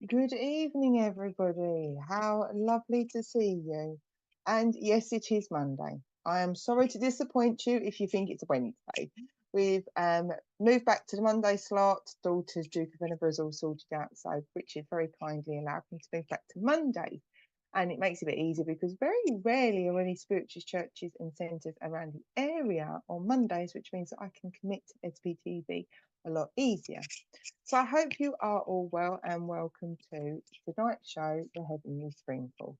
Good evening, everybody. How lovely to see you. And yes, it is Monday. I am sorry to disappoint you if you think it's Wednesday. We've moved back to the Monday slot. Daughter's Duke of Edinburgh is all sorted out, so Richard very kindly allowed me to move back to Monday. And it makes it a bit easier because very rarely are any spiritualist churches and centres around the area on Mondays, which means that I can commit to sptv a lot easier. So I hope you are all well and welcome to tonight's show, The Heavenly Sprinkles.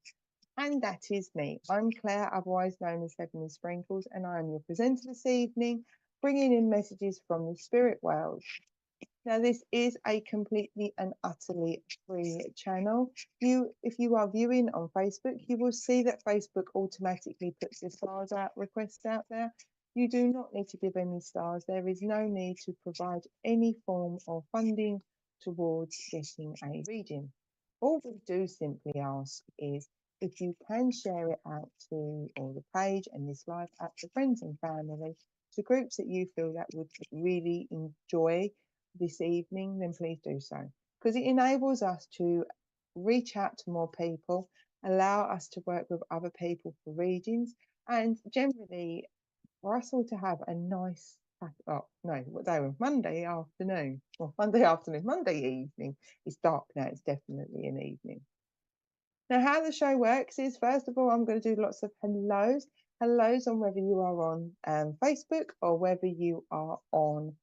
And that is me. I'm Claire, otherwise known as Heavenly Sprinkles, and I am your presenter this evening, bringing in messages from the spirit world. Now, this is a completely and utterly free channel. If you are viewing on Facebook, you will see that Facebook automatically puts the stars out requests out there. You do not need to give any stars. There is no need to provide any form of funding towards getting a reading. All we do simply ask is if you can share it out to all the page and this live out to friends and family, to groups that you feel that would really enjoy this evening, then please do so, because it enables us to reach out to more people, allow us to work with other people for readings, and generally for us all to have a nice, oh no, what day was Monday afternoon? Well, Monday afternoon, Monday evening. It's dark now, it's definitely an evening. Now, how the show works is, first of all, I'm going to do lots of hellos. Hellos on whether you are on Facebook or whether you are on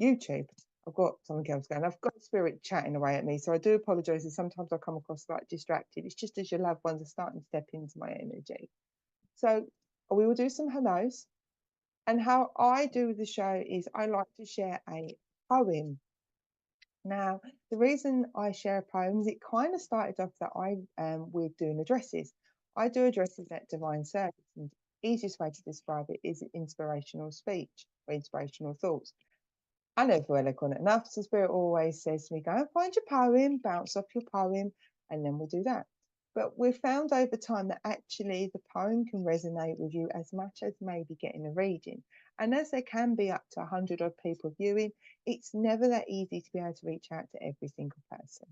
YouTube. I've got something else going. I've got spirit chatting away at me, so I do apologise if sometimes I come across like distracted. It's just as your loved ones are starting to step into my energy. So we will do some hellos. And how I do the show is I like to share a poem. Now, the reason I share poems, it kind of started off that I with doing addresses. I do addresses at Divine Service, and the easiest way to describe it is inspirational speech or inspirational thoughts. I never feel eloquent enough, so Spirit always says to me, go and find your poem, bounce off your poem, and then we'll do that. But we've found over time that actually the poem can resonate with you as much as maybe getting a reading. And as there can be up to 100 odd people viewing, it's never that easy to be able to reach out to every single person.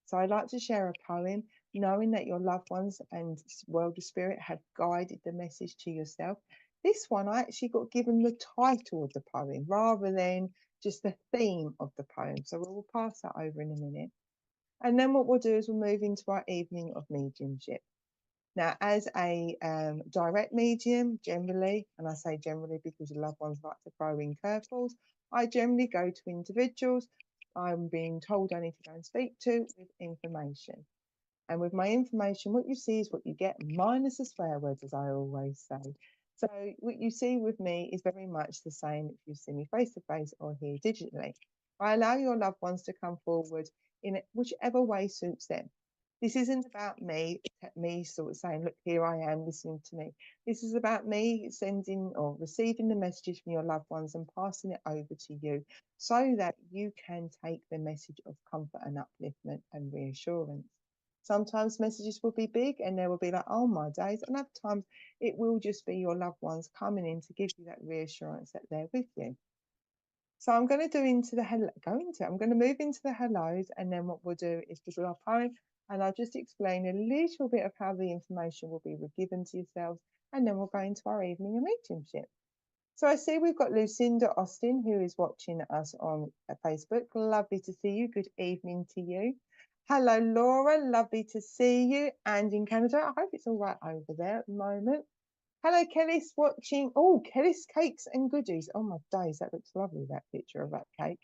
So I'd like to share a poem, knowing that your loved ones and world of spirit have guided the message to yourself. This one, I actually got given the title of the poem rather than just the theme of the poem. So we'll pass that over in a minute. And then what we'll do is we'll move into our evening of mediumship. Now, as a direct medium, generally, and I say generally because your loved ones like to throw in curveballs, I generally go to individuals I'm being told I need to go and speak to with information. And with my information, what you see is what you get, minus the swear words, as I always say. So what you see with me is very much the same if you see me face to face or here digitally. I allow your loved ones to come forward in whichever way suits them. This isn't about me sort of saying, look, here I am, listening to me. This is about me sending or receiving the messages from your loved ones and passing it over to you so that you can take the message of comfort and upliftment and reassurance. Sometimes messages will be big and there will be like, oh my days. And other times it will just be your loved ones coming in to give you that reassurance that they're with you. So I'm going to do I'm going to move into the hellos, and then what we'll do is we'll do our poem, and I'll just explain a little bit of how the information will be given to yourselves, and then we'll go into our evening of mediumship. So I see we've got Lucinda Austin, who is watching us on Facebook. Lovely to see you. Good evening to you. Hello, Laura. Lovely to see you. And in Canada, I hope it's all right over there at the moment. Hello, Kelly's watching. Oh, Kelly's Cakes and Goodies. Oh, my days. That looks lovely, that picture of that cake.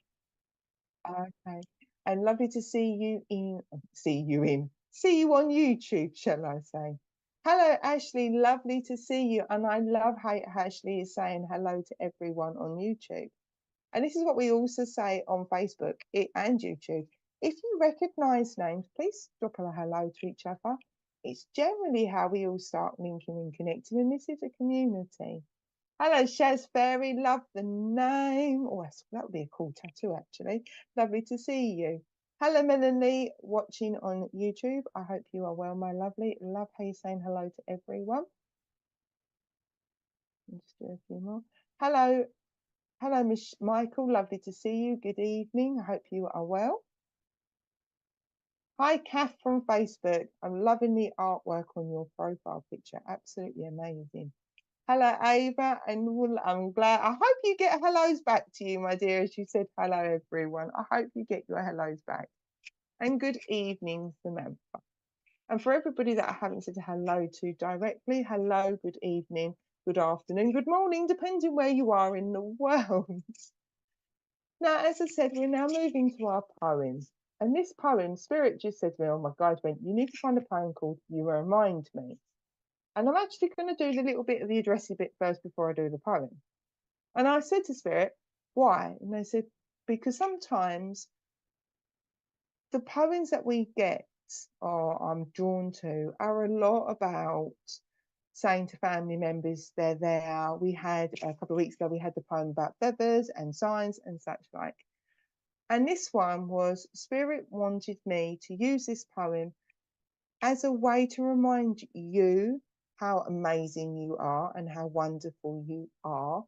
Okay. And lovely to see you see you on YouTube, shall I say. Hello, Ashley. Lovely to see you. And I love how Ashley is saying hello to everyone on YouTube. And this is what we also say on Facebook and YouTube. If you recognize names, please drop a hello to each other. It's generally how we all start linking and connecting, and this is a community. Hello, Shaz Fairy. Love the name. Oh, that would be a cool tattoo, actually. Lovely to see you. Hello, Melanie, watching on YouTube. I hope you are well, my lovely. Love how you're saying hello to everyone. Just do a few more. Hello, Miss Michael. Lovely to see you. Good evening. I hope you are well. Hi, Kath from Facebook. I'm loving the artwork on your profile picture. Absolutely amazing. Hello, Ava, and I'm glad. I hope you get hellos back to you, my dear, as you said hello, everyone. I hope you get your hellos back. And good evening, Samantha. And for everybody that I haven't said hello to directly, hello, good evening, good afternoon, good morning, depending where you are in the world. Now, as I said, we're now moving to our poems. And this poem, Spirit just said to me, oh my God, went, you need to find a poem called You Remind Me. And I'm actually going to do the little bit of the addressy bit first before I do the poem. And I said to Spirit, why? And they said, because sometimes the poems that we get or I'm drawn to are a lot about saying to family members they're there. We had a couple of weeks ago, we had the poem about feathers and signs and such like. And this one was Spirit wanted me to use this poem as a way to remind you how amazing you are and how wonderful you are.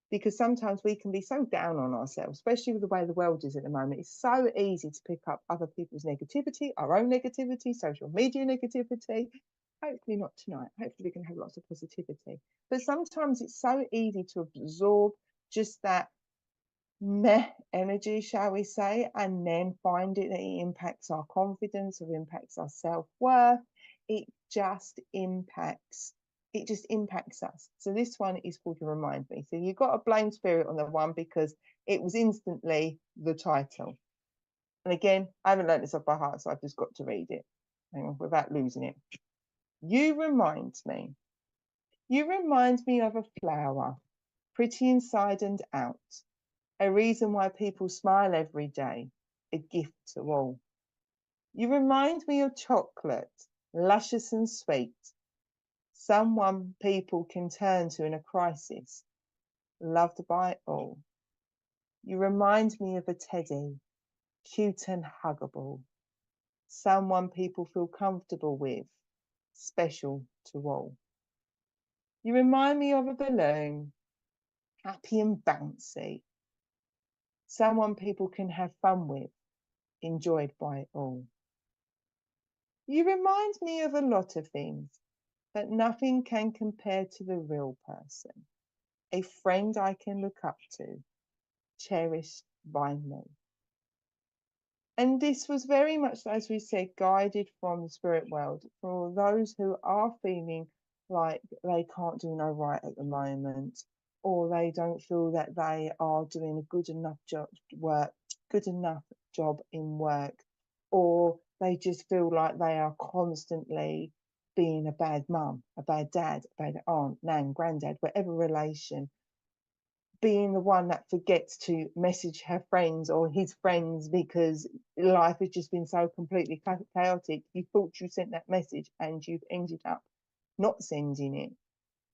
Because sometimes we can be so down on ourselves, especially with the way the world is at the moment. It's so easy to pick up other people's negativity, our own negativity, social media negativity. Hopefully not tonight. Hopefully we can have lots of positivity. But sometimes it's so easy to absorb just that meh energy, shall we say, and then find it that it impacts our confidence or impacts our self-worth. It just impacts us. So this one is called You Remind Me. So you've got to blame Spirit on the one because it was instantly the title. And again, I haven't learned this off by heart, so I've just got to read it. Hang on, without losing it. You remind me. You remind me of a flower, pretty inside and out. A reason why people smile every day, a gift to all. You remind me of chocolate, luscious and sweet, someone people can turn to in a crisis, loved by all. You remind me of a teddy, cute and huggable, someone people feel comfortable with, special to all. You remind me of a balloon, happy and bouncy, someone people can have fun with, enjoyed by all. You remind me of a lot of things, but nothing can compare to the real person, a friend I can look up to, cherished by me. And this was very much, as we said, guided from the spirit world for those who are feeling like they can't do no right at the moment, or they don't feel that they are doing a good enough job in work, or they just feel like they are constantly being a bad mum, a bad dad, a bad aunt, nan, granddad, whatever relation, being the one that forgets to message her friends or his friends because life has just been so completely chaotic. You thought you sent that message and you've ended up not sending it,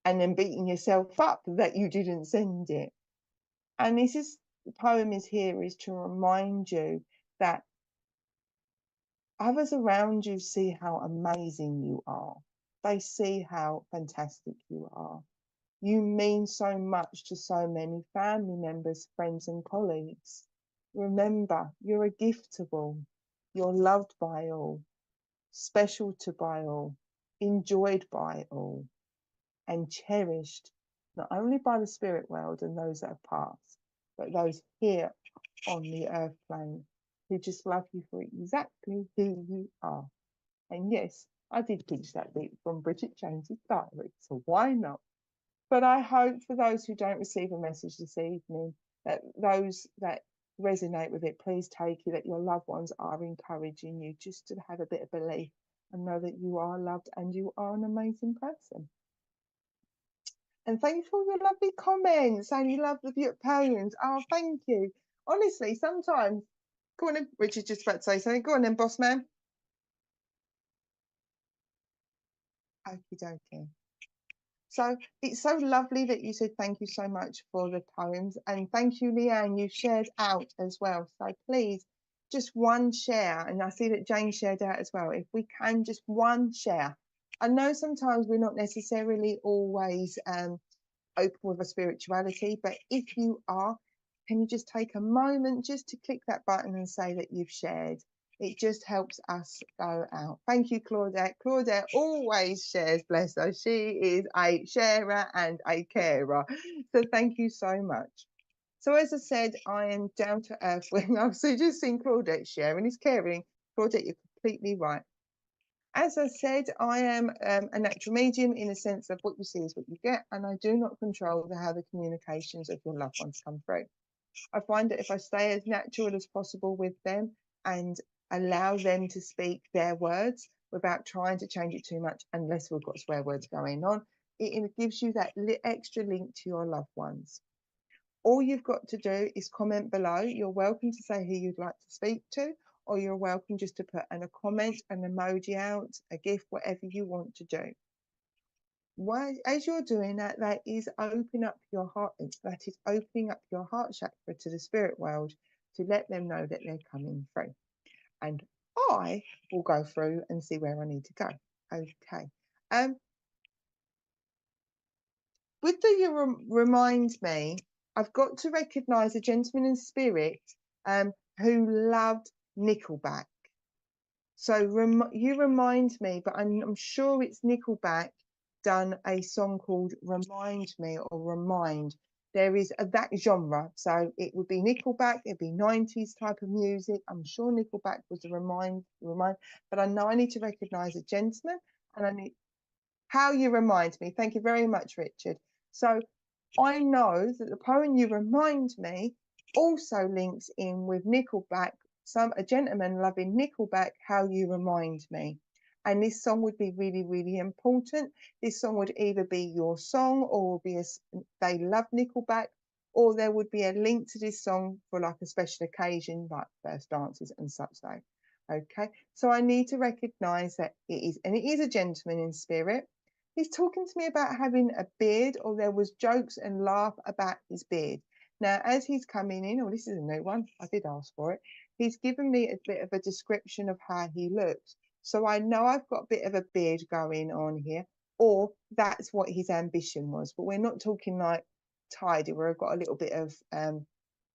and then beating yourself up that you didn't send it. And this is, the poem is here is to remind you that others around you see how amazing you are. They see how fantastic you are. You mean so much to so many family members, friends, and colleagues. Remember, you're a gift to all. You're loved by all, special to by all, enjoyed by all, and cherished not only by the spirit world and those that have passed, but those here on the earth plane who just love you for exactly who you are. And yes, I did teach that bit from Bridget Jones's diary, so why not? But I hope for those who don't receive a message this evening, that those that resonate with it, please take it that your loved ones are encouraging you just to have a bit of belief and know that you are loved and you are an amazing person. And thank you for your lovely comments and you love the beautiful poems. Oh, thank you. Honestly, sometimes, go on then, Richard's just about to say something. Go on then, boss man. Okie dokie. So it's so lovely that you said thank you so much for the poems. And thank you, Leanne, you shared out as well. So please, just one share. And I see that Jane shared out as well. If we can, just one share. I know sometimes we're not necessarily always open with a spirituality, but if you are, can you just take a moment just to click that button and say that you've shared? It just helps us go out. Thank you, Claudette. Claudette always shares, bless her. She is a sharer and a carer. So thank you so much. So as I said, I am down to earth. When I've just seen Claudette sharing, is caring. Claudette, you're completely right. As I said, I am a natural medium in the sense of what you see is what you get, and I do not control how the communications of your loved ones come through. I find that if I stay as natural as possible with them and allow them to speak their words without trying to change it too much, unless we've got swear words going on, it gives you that extra link to your loved ones. All you've got to do is comment below. You're welcome to say who you'd like to speak to, or you're welcome just to put a comment, an emoji out, a gift, whatever you want to do. As you're doing that, that is opening up your heart. That is opening up your heart chakra to the spirit world to let them know that they're coming through. And I will go through and see where I need to go. Okay. With the you remind me, I've got to recognise a gentleman in spirit who loved Nickelback. So you remind me, but I'm sure it's Nickelback done a song called Remind Me or Remind. There is that genre. So it would be Nickelback, it'd be 90s type of music. I'm sure Nickelback was a remind, but I know I need to recognise a gentleman and I need how you remind me. Thank you very much, Richard. So I know that the poem You Remind Me also links in with Nickelback, a gentleman loving Nickelback, How You Remind Me. And this song would be really, really important. This song would either be your song or be they love Nickelback, or there would be a link to this song for like a special occasion, like first dances and such like. Okay, so I need to recognize that it is a gentleman in spirit. He's talking to me about having a beard, or there was jokes and laugh about his beard. Now, as he's coming in, oh, this is a new one. I did ask for it. He's given me a bit of a description of how he looks. So I know I've got a bit of a beard going on here, or that's what his ambition was. But we're not talking like tidy, where I've got a little bit of,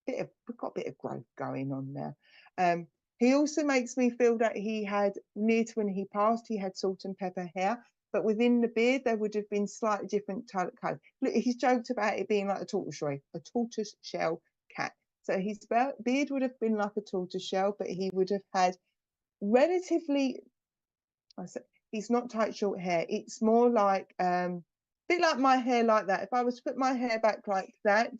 we've got a bit of growth going on there. He also makes me feel that he had, near to when he passed, he had salt and pepper hair. But within the beard, there would have been slightly different colour. Look, he's joked about it being like a tortoise shell cat. So his beard would have been like a tortoise shell, but he would have had relatively, he's not tight short hair. It's more like, a bit like my hair like that. If I was to put my hair back like that,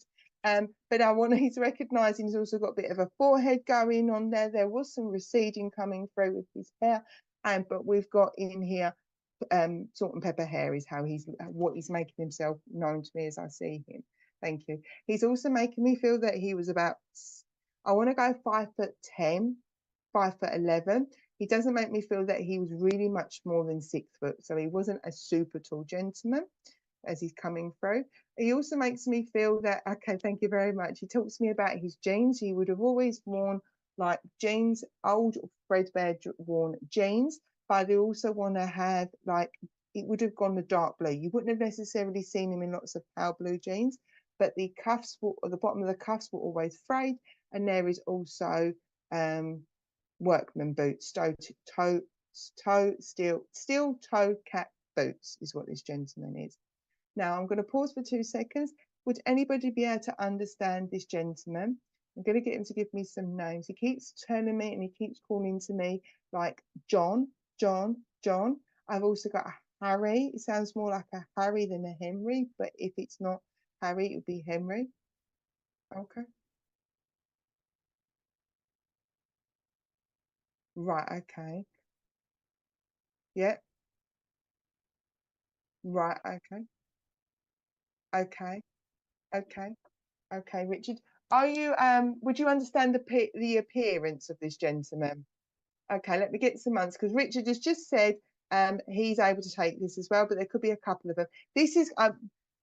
but he's recognising he's also got a bit of a forehead going on there. There was some receding coming through with his hair. But we've got in here, salt and pepper hair is what he's making himself known to me as I see him. Thank you. He's also making me feel that he was about, I want to go 5'10", 5'11". He doesn't make me feel that he was really much more than 6 foot. So he wasn't a super tall gentleman as he's coming through. He also makes me feel that, okay, thank you very much. He talks to me about his jeans. He would have always worn like jeans, old threadbare worn jeans, but they also want to have like, it would have gone the dark blue. You wouldn't have necessarily seen him in lots of pale blue jeans, but the cuffs, at the bottom of the cuffs were always frayed. And there is also workman boots, steel toe cap boots is what this gentleman is. Now I'm going to pause for 2 seconds. Would anybody be able to understand this gentleman? I'm going to get him to give me some names. He keeps telling me and he keeps calling to me like John, John, John. I've also got a Harry. It sounds more like a Harry than a Henry, but if it's not Harry, it would be Henry. Okay. Right, okay. Yeah, right, okay. Okay, okay, okay, Richard. Are you would you understand the appearance of this gentleman? Okay, let me get some months because Richard has just said he's able to take this as well, but there could be a couple of them. This is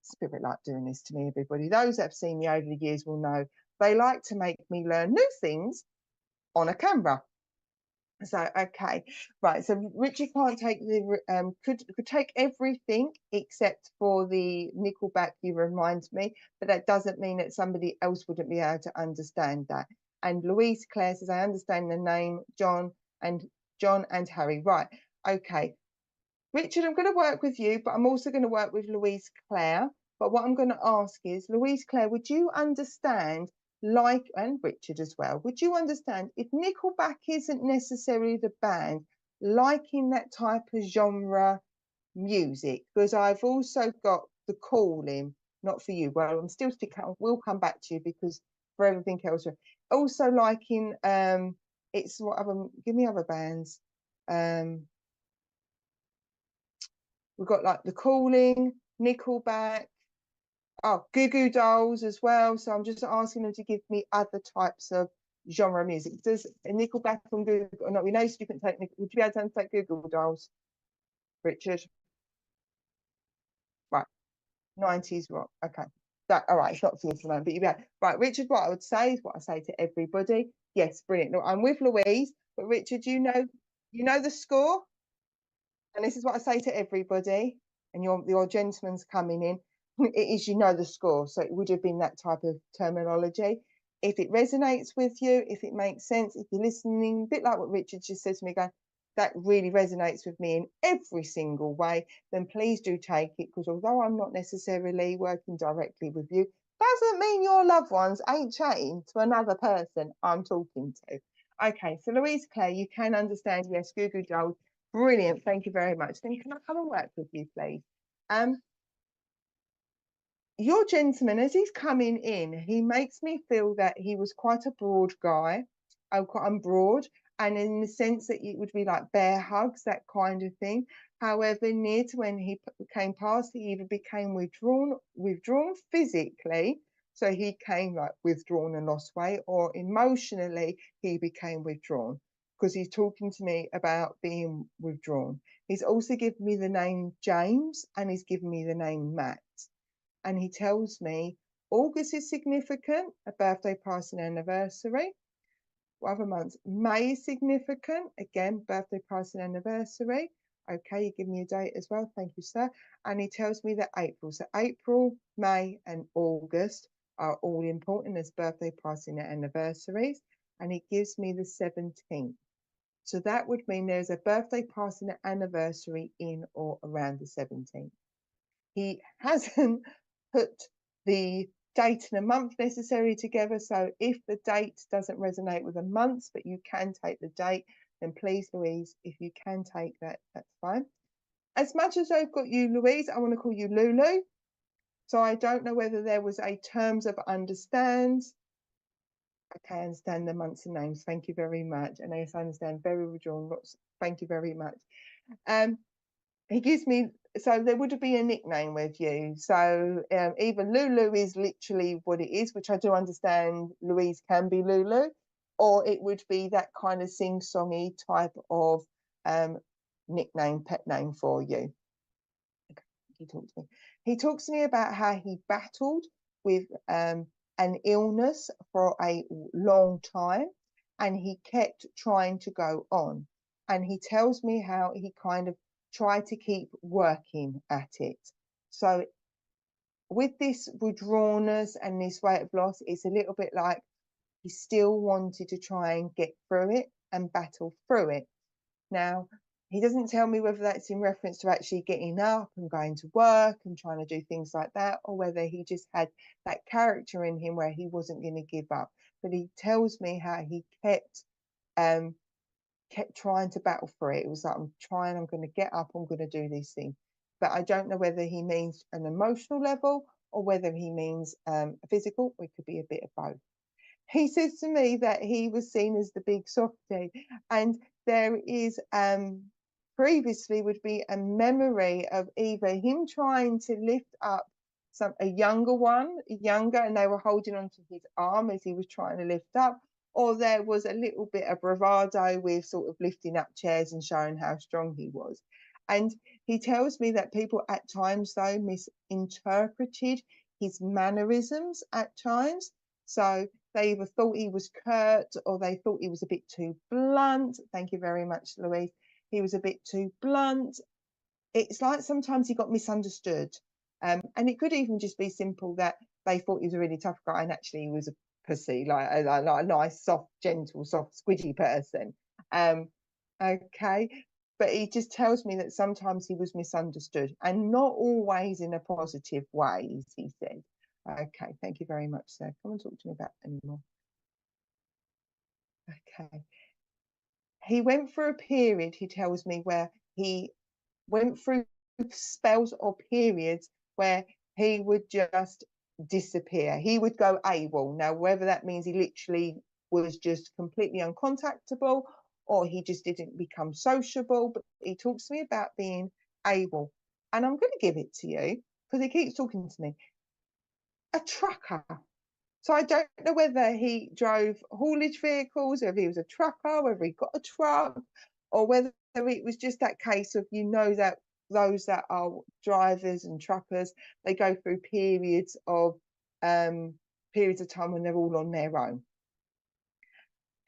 Spirit like doing this to me, everybody. Those that have seen me over the years will know they like to make me learn new things on a camera. So okay, right. So Richard can't take the could take everything except for the Nickelback. You remind me, but that doesn't mean that somebody else wouldn't be able to understand that. And Louise Claire says, I understand the name John. and John and Harry. Right, okay. Richard, I'm going to work with you, but I'm also going to work with Louise Clare. But what I'm going to ask is, Louise Clare, would you understand, like, and Richard as well, would you understand if Nickelback isn't necessarily the band, liking that type of genre music? Because I've also got The Calling, not for you. Well, I'm still sticking, we'll come back to you because for everything else. Also liking, it's what other, give me other bands. We've got like The Calling, Nickelback, oh, Goo Goo Dolls as well. So I'm just asking them to give me other types of genre music. Does Nickelback and Goo Goo, or not? We know you can take, would you be able to take Goo Goo Dolls, Richard? Right, 90s rock. Okay. That, all right, it's not for you to learn, but you be right, Richard. What I would say is what I say to everybody. Yes, brilliant. Look, I'm with Louise, but Richard, you know the score. And this is what I say to everybody, and your gentleman's coming in, it is, you know the score. So it would have been that type of terminology. If it resonates with you, if it makes sense, if you're listening, a bit like what Richard just said to me, going, that really resonates with me in every single way, then please do take it, because although I'm not necessarily working directly with you, doesn't mean your loved ones ain't chatting to another person I'm talking to. Okay, so Louise Clare, you can understand, yes, Goo Goo Dolls. Brilliant, thank you very much. Then can I come and work with you, please? Your gentleman, as he's coming in, he makes me feel that he was quite a broad guy. I'm broad, and in the sense that it would be like bear hugs, that kind of thing. However, near to when he came past, he either became withdrawn physically, so he came like withdrawn and lost weight, or emotionally he became withdrawn because he's talking to me about being withdrawn. He's also given me the name James, and he's given me the name Matt. And he tells me August is significant, a birthday, party, and anniversary. What other months? May is significant, again, birthday, party, and anniversary. Okay, you give me a date as well. Thank you, sir. And he tells me that April. So April, May, and August are all important as birthday, party, and anniversaries. And he gives me the 17th. So that would mean there's a birthday, party, and anniversary in or around the 17th. He hasn't put the date and a month necessary together. So if the date doesn't resonate with a month, but you can take the date, then please, Louise, if you can take that, that's fine. As much as I've got you, Louise, I want to call you Lulu. So I don't know whether there was a terms of understand. Okay, I understand the months and names. Thank you very much. And yes, I understand very withdrawn. Lots. Thank you very much. He gives me, so there would be a nickname with you. So either Lulu is literally what it is, which I do understand Louise can be Lulu, or it would be that kind of sing-songy type of nickname, pet name for you. Okay, he talks to me about how he battled with an illness for a long time, and he kept trying to go on. And he tells me how he kind of try to keep working at it. So with this withdrawnness and this weight of loss, it's a little bit like he still wanted to try and get through it and battle through it. Now, he doesn't tell me whether that's in reference to actually getting up and going to work and trying to do things like that, or whether he just had that character in him where he wasn't going to give up. But he tells me how he kept trying to battle for it. It was like, I'm going to get up, I'm going to do these things. But I don't know whether he means an emotional level or whether he means physical, or it could be a bit of both. He says to me that he was seen as the big softie, and there is previously would be a memory of either him trying to lift up a younger, and they were holding onto his arm as he was trying to lift up, or there was a little bit of bravado with sort of lifting up chairs and showing how strong he was. And he tells me that people at times, though, misinterpreted his mannerisms at times. So they either thought he was curt, or they thought he was a bit too blunt. Thank you very much, Louise. He was a bit too blunt. It's like sometimes he got misunderstood. And it could even just be simple that they thought he was a really tough guy, and actually he was a pussy, like a nice, soft, gentle, soft, squidgy person. Okay. But he just tells me that sometimes he was misunderstood and not always in a positive way, as he said. Okay, thank you very much, sir. Come and talk to me about anymore. Okay. He went through a period, he tells me, where he went through spells or periods where he would just disappear. He would go AWOL. Now, whether that means he literally was just completely uncontactable or he just didn't become sociable, but he talks to me about being AWOL. And I'm going to give it to you because he keeps talking to me. A trucker. So I don't know whether he drove haulage vehicles, or if he was a trucker, whether he got a truck, or whether it was just that case of, you know, that those that are drivers and truckers, they go through um, periods of time when they're all on their own.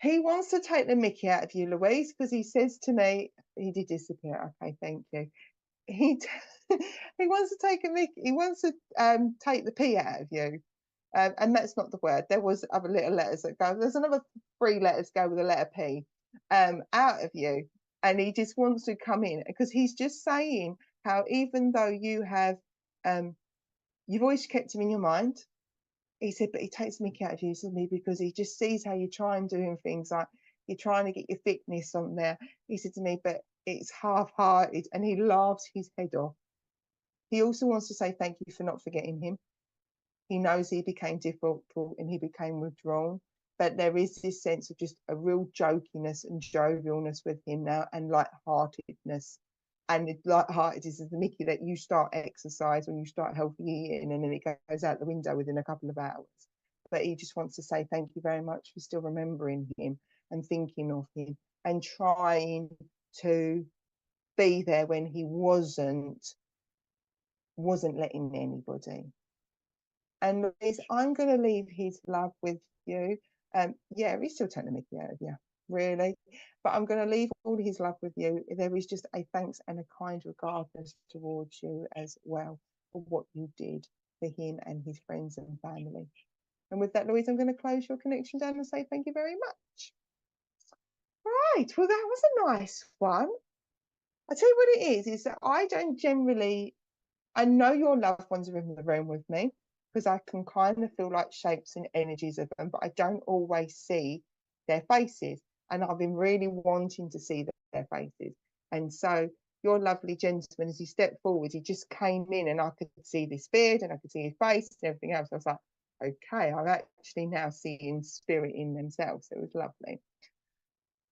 He wants to take the mickey out of you, Louise, because he says to me, he did disappear. Okay, thank you. He he wants to take a mickey. He wants to take the pee out of you. And that's not the word. There was other little letters that go. There's another 3 letters go with the letter P, out of you, and he just wants to come in because he's just saying how even though you've always kept him in your mind. He said, but he takes the mickey out of you, to me, because he just sees how you try and doing things like you're trying to get your fitness on there. He said to me, but it's half-hearted, and he laughs his head off. He also wants to say thank you for not forgetting him. He knows he became difficult and he became withdrawn, but there is this sense of just a real jokiness and jovialness with him now, and light-heartedness. And the light-heartedness is the Mickey that you start exercise when you start healthy eating, and then it goes out the window within a couple of hours. But he just wants to say thank you very much for still remembering him and thinking of him and trying to be there when he wasn't letting anybody. And Louise, I'm going to leave his love with you. Yeah, he's still taking the mickey out of you, really. But I'm going to leave all his love with you. There is just a thanks and a kind regardless towards you as well for what you did for him and his friends and family. And with that, Louise, I'm going to close your connection down and say thank you very much. Right, well, that was a nice one. I tell you what it is that I don't generally, I know your loved ones are in the room with me because I can kind of feel like shapes and energies of them, but I don't always see their faces. And I've been really wanting to see their faces. And so your lovely gentleman, as he stepped forward, he just came in and I could see this beard and I could see his face and everything else. I was like, okay, I'm actually now seeing spirit in themselves. It was lovely.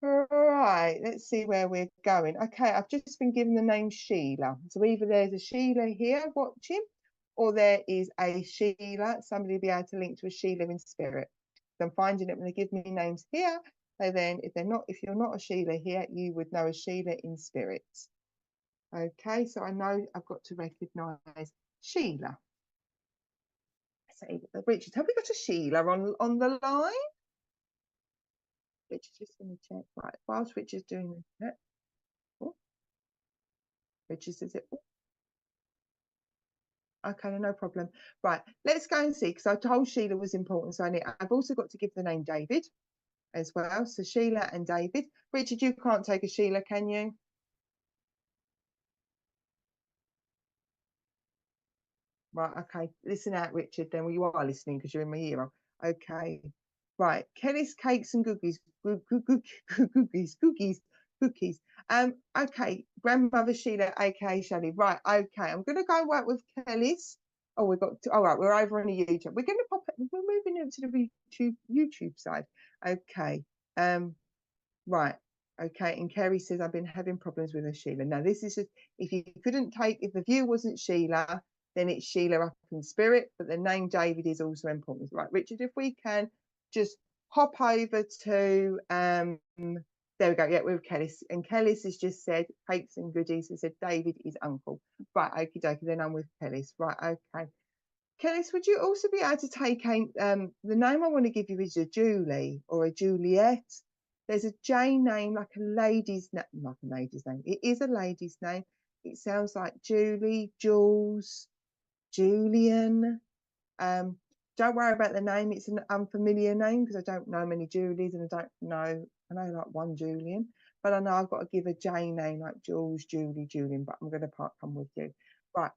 Right, let's see where we're going. Okay, I've just been given the name Sheila. So either there's a Sheila here watching, or there is a Sheila. Somebody will be able to link to a Sheila in spirit. So I'm finding it when they give me names here. So then if you're not a Sheila here, you would know a Sheila in spirit. Okay, so I know I've got to recognise Sheila. So Richard, have we got a Sheila on the line? Richard's just going to check. Right, whilst Richard's doing this. Oh, Richard says it. Oh. Okay, no problem. Right, let's go and see, because I told Sheila was important. So I've also got to give the name David as well. So Sheila and David. Richard, you can't take a Sheila, can you? Right, okay. Listen out, Richard, then. Well, you are listening because you're in my ear. Okay. Right, Kelly's Cakes and Cookies. Cookies. Okay, Grandmother Sheila, aka Shelley. Right, okay. I'm gonna go work with Kelly's. Oh, all right, we're over on the YouTube. We're moving into the YouTube side. Okay. Right. Okay. And Kerry says, I've been having problems with her, Sheila. Now, this is just, if the view wasn't Sheila, then it's Sheila up in spirit, but the name David is also important. Right, Richard, if we can just hop over to, there we go. Yeah, with Kelly's. And Kelly's has just said, cakes and goodies, and said, David is uncle. Right, okie dokie. Then I'm with Kelly's. Right, okay. Kelly's, would you also be able to take the name I want to give you is a Julie or a Juliet? There's a J name, like a lady's name, like a lady's name. It is a lady's name. It sounds like Julie, Jules, Julian. Don't worry about the name. It's an unfamiliar name because I don't know many Julies and I don't know I know like one Julian, but I know I've got to give a J name like Jules, Julie, Julian, but I'm going to come with you. Right.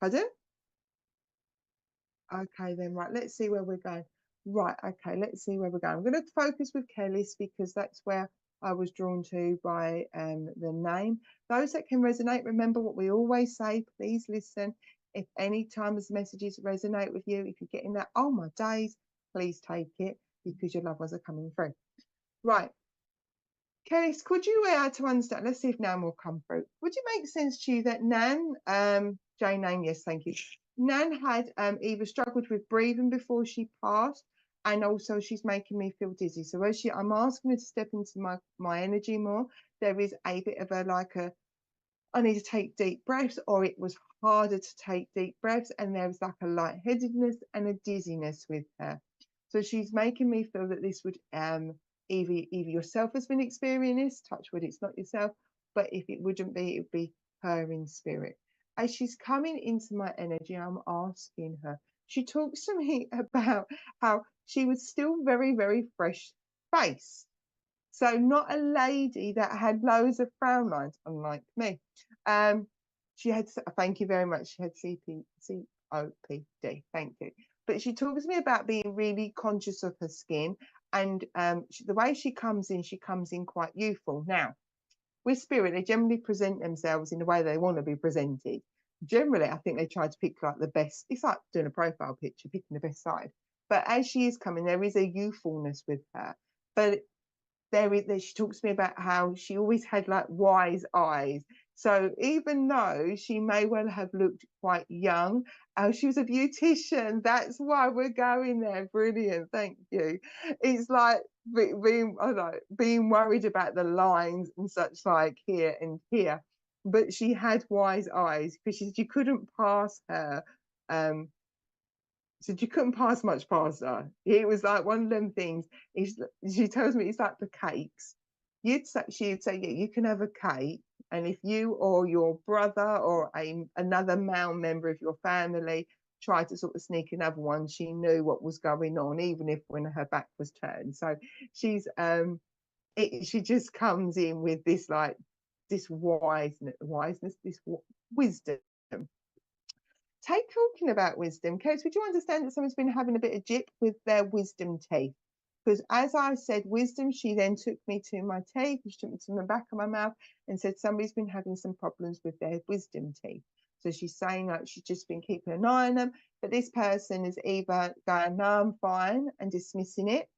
Pardon? Okay, then, right, let's see where we're going. Right, okay, let's see where we're going. I'm going to focus with Kelly's because that's where I was drawn to by the name. Those that can resonate, remember what we always say, please listen. If any time as messages resonate with you, if you're getting that, oh my days, please take it because your loved ones are coming through. Right, Kelly, could you to understand? Let's see if Nan will come through. Would it make sense to you that Nan, Jane Nan, yes, thank you. Nan had either struggled with breathing before she passed, and also she's making me feel dizzy. So as I'm asking her to step into my energy more, there is a bit of I need to take deep breaths, or it was harder to take deep breaths, and there was like a lightheadedness and a dizziness with her. So she's making me feel that this would either yourself has been experiencing this, touch wood, it's not yourself, but if it wouldn't be, it would be her in spirit. As she's coming into my energy, I'm asking her. She talks to me about how she was still very, very fresh face. So not a lady that had loads of frown lines, unlike me. She had, thank you very much. She had COPD, thank you. But she talks to me about being really conscious of her skin, and the way she comes in quite youthful. Now, with spirit, they generally present themselves in the way they want to be presented. Generally, I think they try to pick like the best. It's like doing a profile picture, picking the best side. But as she is coming, there is a youthfulness with her. But she talks to me about how she always had like wise eyes. So even though she may well have looked quite young, she was a beautician. That's why we're going there. Brilliant, thank you. It's like being worried about the lines and such like here and here, but she had wise eyes because you couldn't pass her. So you couldn't pass much past her. It was like one of them things. She tells me it's like the cakes. She'd say, yeah, you can have a cake, and if you or your brother or another male member of your family tried to sort of sneak another one, she knew what was going on, even if when her back was turned. So she just comes in with this like this wiseness, this wisdom. Talking about wisdom, Coach, would you understand that someone's been having a bit of jip with their wisdom teeth? Because as I said wisdom, she then took me to my teeth, she took me to the back of my mouth and said somebody's been having some problems with their wisdom teeth. So she's saying like she's just been keeping an eye on them, but this person is either going, no, I'm fine, and dismissing it,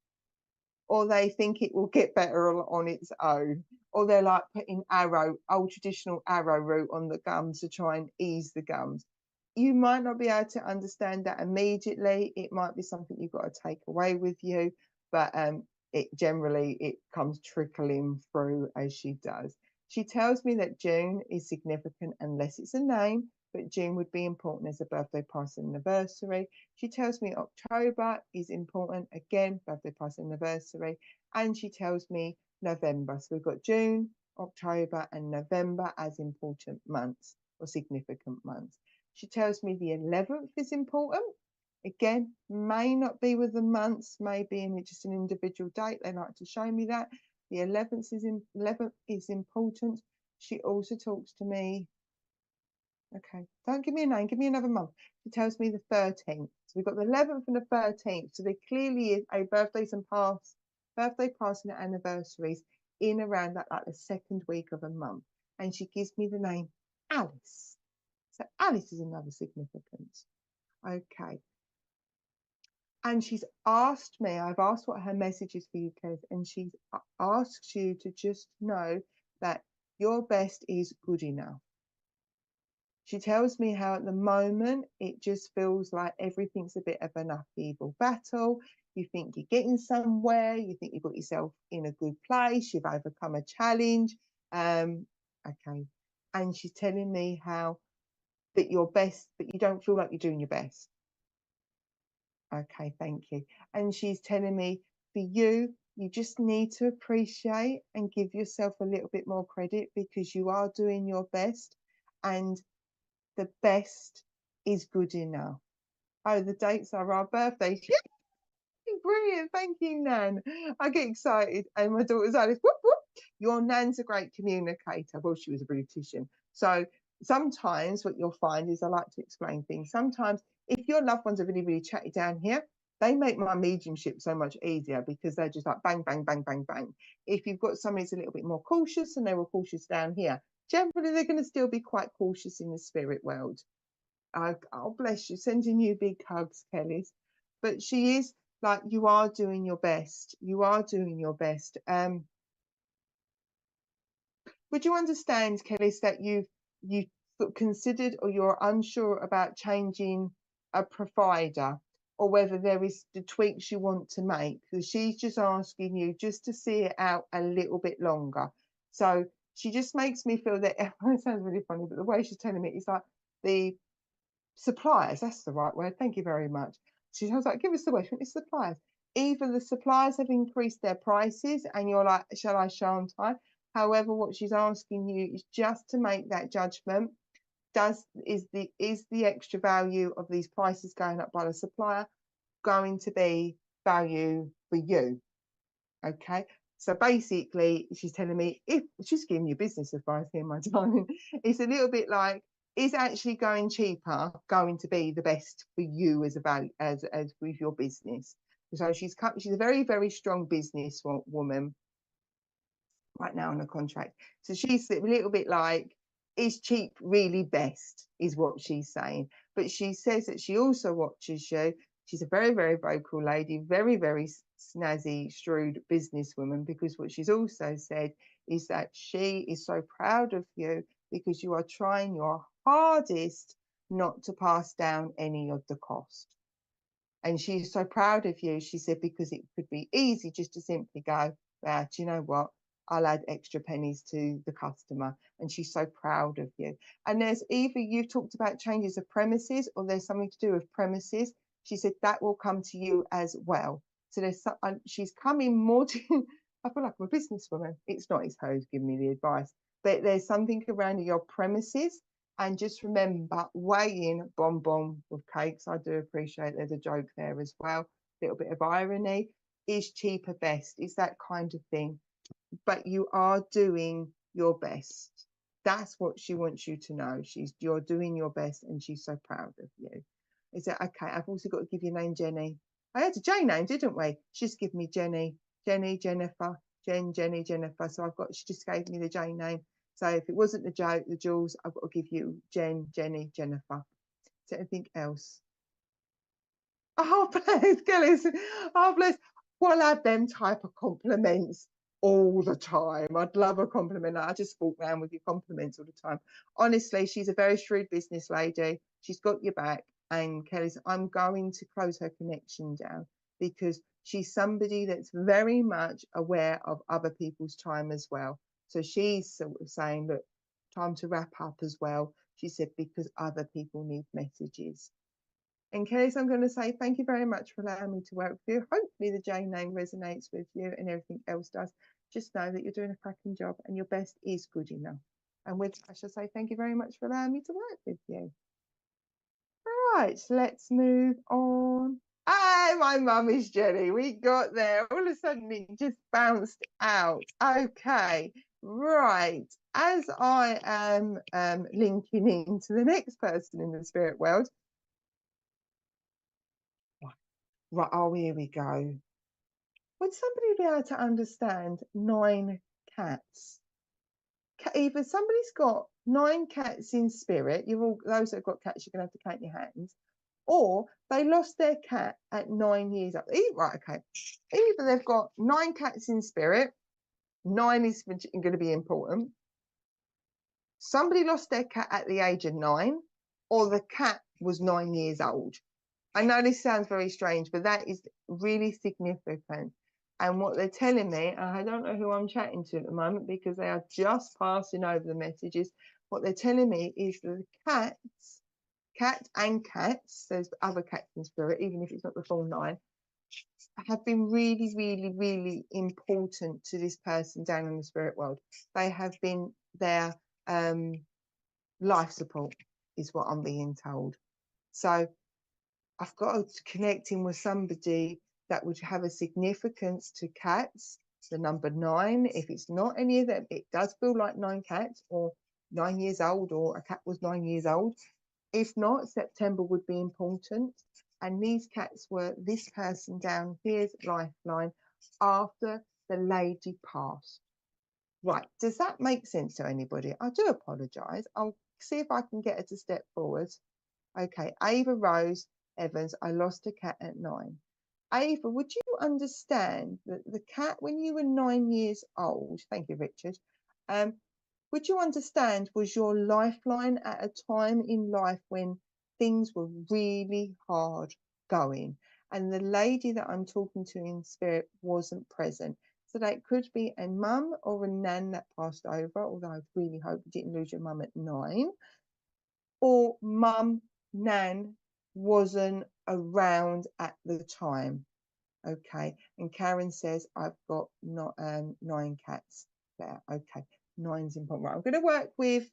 or they think it will get better on its own, or they're like putting old traditional arrow root on the gums to try and ease the gums. You might not be able to understand that immediately. It might be something you've got to take away with you, but it comes trickling through as she does. She tells me that June is significant unless it's a name, but June would be important as a birthday, passing anniversary. She tells me October is important, again, birthday, passing anniversary. And she tells me November. So we've got June, October, and November as important months or significant months. She tells me the 11th is important. Again, may not be with the months, maybe in just an individual date. They like to show me that. The 11th is important. She also talks to me. Okay, don't give me a name, give me another month. She tells me the 13th. So we've got the 11th and the 13th. So there clearly is a birthday passing and anniversaries in around that, like the second week of a month. And she gives me the name Alice. So Alice is another significance. Okay. And she's asked me, I've asked what her message is for you, Kev, and she's asked you to just know that your best is good enough. She tells me how at the moment it just feels like everything's a bit of an upheaval battle. You think you're getting somewhere, you think you've got yourself in a good place, you've overcome a challenge. Okay. And she's telling me how that your best, but you don't feel like you're doing your best. Okay, thank you. And she's telling me for you, you just need to appreciate and give yourself a little bit more credit because you are doing your best and the best is good enough. Oh, the dates are our birthdays. brilliant. Thank you, Nan. I get excited. And my daughter's Alice, whoop, whoop. Your Nan's a great communicator. Well, she was a beautician. So sometimes what you'll find is I like to explain things. Sometimes if your loved ones are really, really chatty down here, they make my mediumship so much easier because they're just like bang, bang, bang, bang, bang. If you've got somebody who's a little bit more cautious and they were cautious down here, generally they're going to still be quite cautious in the spirit world. Oh, bless you, sending you big hugs, Kelly. But she is like, you are doing your best. You are doing your best. Would you understand, Kelly, that you've considered or you're unsure about changing a provider, or whether there is the tweaks you want to make? Because she's just asking you just to see it out a little bit longer. So she just makes me feel that it sounds really funny, but the way she's telling me is like the suppliers, that's the right word, thank you very much. She was like, give us the word, it's suppliers. Either the suppliers have increased their prices and you're like, shall I, shan't I? However, what she's asking you is just to make that judgment. Is the extra value of these prices going up by the supplier going to be value for you? Okay. So basically, she's telling me, if she's giving you business advice here, my darling, it's a little bit like, is actually going cheaper going to be the best for you as a value as with your business? So she's a very, very strong business woman right now on a contract. So she's a little bit like, is cheap really best, is what she's saying. But she says that she also watches you. She's a very, very vocal lady, very, very snazzy, shrewd businesswoman, because what she's also said is that she is so proud of you because you are trying your hardest not to pass down any of the cost. And she's so proud of you, she said, because it could be easy just to simply go, do you know what? I'll add extra pennies to the customer. And she's so proud of you. And there's either you've talked about changes of premises, or there's something to do with premises. She said that will come to you as well. So she's coming more to, I feel like I'm a businesswoman. It's not, it's her who's giving me the advice. But there's something around your premises. And just remember, weighing bonbon with cakes. I do appreciate there's a joke there as well. A little bit of irony. Is cheaper best? It's that kind of thing. But you are doing your best. That's what she wants you to know. You're doing your best, and she's so proud of you. Is that okay? I've also got to give your name, Jenny. I had a J name, didn't we? She's given me Jenny, Jennifer, Jenny, Jennifer. So she just gave me the J name. So if it wasn't the Jules, I've got to give you Jenny, Jennifer. Is there anything else? Oh, bless, Gillis. Oh, bless. We'll have them type of compliments all the time. I'd love a compliment. I just walk around with your compliments all the time. Honestly, she's a very shrewd business lady. She's got your back. And Kelly's, I'm going to close her connection down because she's somebody that's very much aware of other people's time as well. So she's sort of saying, look, time to wrap up as well. She said, because other people need messages. In case, I'm going to say thank you very much for allowing me to work with you. Hopefully the J name resonates with you and everything else does. Just know that you're doing a cracking job and your best is good enough. And with that, I shall say thank you very much for allowing me to work with you. Right, let's move on. Hey, my mum is Jenny. We got there. All of a sudden, it just bounced out. Okay, right. As I am linking into the next person in the spirit world. Right, oh, here we go. Would somebody be able to understand 9 cats? Either somebody's got 9 cats in spirit, those that have got cats, you're going to have to count your hands, or they lost their cat at 9 years old. Right, okay. Either they've got 9 cats in spirit, 9 is going to be important. Somebody lost their cat at the age of 9, or the cat was 9 years old. I know this sounds very strange, but that is really significant. And what they're telling me, I don't know who I'm chatting to at the moment because they are just passing over the messages. What they're telling me is that the cat and cats, there's other cats in spirit, even if it's not the full 9, have been really, really, really important to this person down in the spirit world. They have been their life support, is what I'm being told. So I've got to connect in with somebody that would have a significance to cats. The number 9, if it's not any of them, it does feel like 9 cats or 9 years old, or a cat was 9 years old. If not, September would be important. And these cats were this person down here's lifeline after the lady passed. Right, does that make sense to anybody? I do apologise. I'll see if I can get her to step forward. Okay, Ava Rose Evans, I lost a cat at 9. Ava, would you understand that the cat, when you were 9 years old, thank you, Richard, would you understand was your lifeline at a time in life when things were really hard going and the lady that I'm talking to in spirit wasn't present? So that could be a mum or a nan that passed over, although I really hope you didn't lose your mum at 9, or mum, nan wasn't around at the time. Okay, and Karen says I've got not 9 cats there. Okay, 9's important. Right, I'm going to work with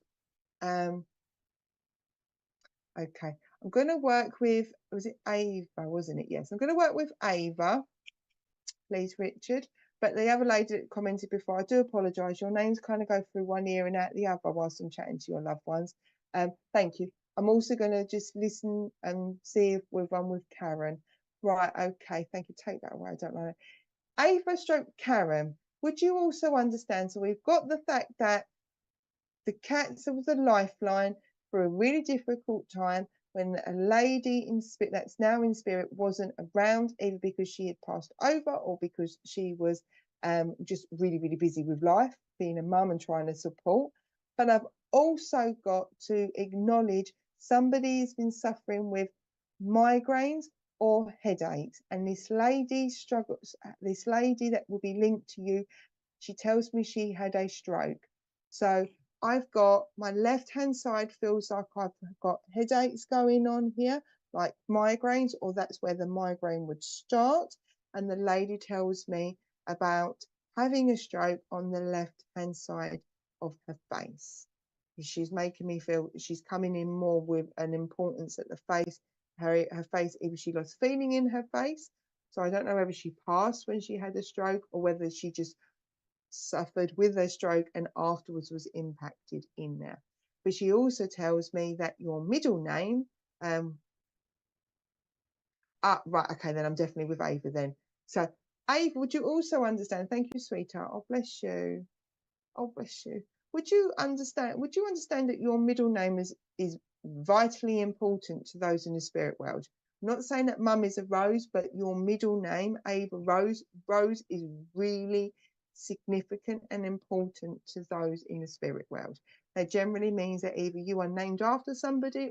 okay, I'm going to work with, was it Ava, wasn't it? Yes, I'm going to work with Ava, please, Richard. But the other lady that commented before, I do apologise. Your names kind of go through one ear and out the other whilst I'm chatting to your loved ones. Thank you. I'm also going to just listen and see if we've run with Karen. Right, okay, thank you. Take that away, I don't know it. Ava stroke Karen, would you also understand? So we've got the fact that the cancer was a lifeline for a really difficult time when a lady in spirit that's now in spirit wasn't around, either because she had passed over or because she was just really, really busy with life, being a mum and trying to support. But I've also got to acknowledge somebody's been suffering with migraines or headaches, and this lady struggles, this lady that will be linked to you, she tells me she had a stroke. So I've got my left hand side feels like I've got headaches going on here, like migraines, or that's where the migraine would start. And the lady tells me about having a stroke on the left hand side of her face. She's making me feel she's coming in more with an importance at the face. Her face, either she lost feeling in her face. So I don't know whether she passed when she had a stroke or whether she just suffered with a stroke and afterwards was impacted in there. But she also tells me that your middle name, right, okay, then I'm definitely with Ava then. So Ava, would you also understand? Thank you, sweetheart. Oh, bless you. Oh, bless you. Would you understand that your middle name is vitally important to those in the spirit world? I'm not saying that mum is a Rose, but your middle name, Ava Rose, Rose is really significant and important to those in the spirit world. That generally means that either you are named after somebody,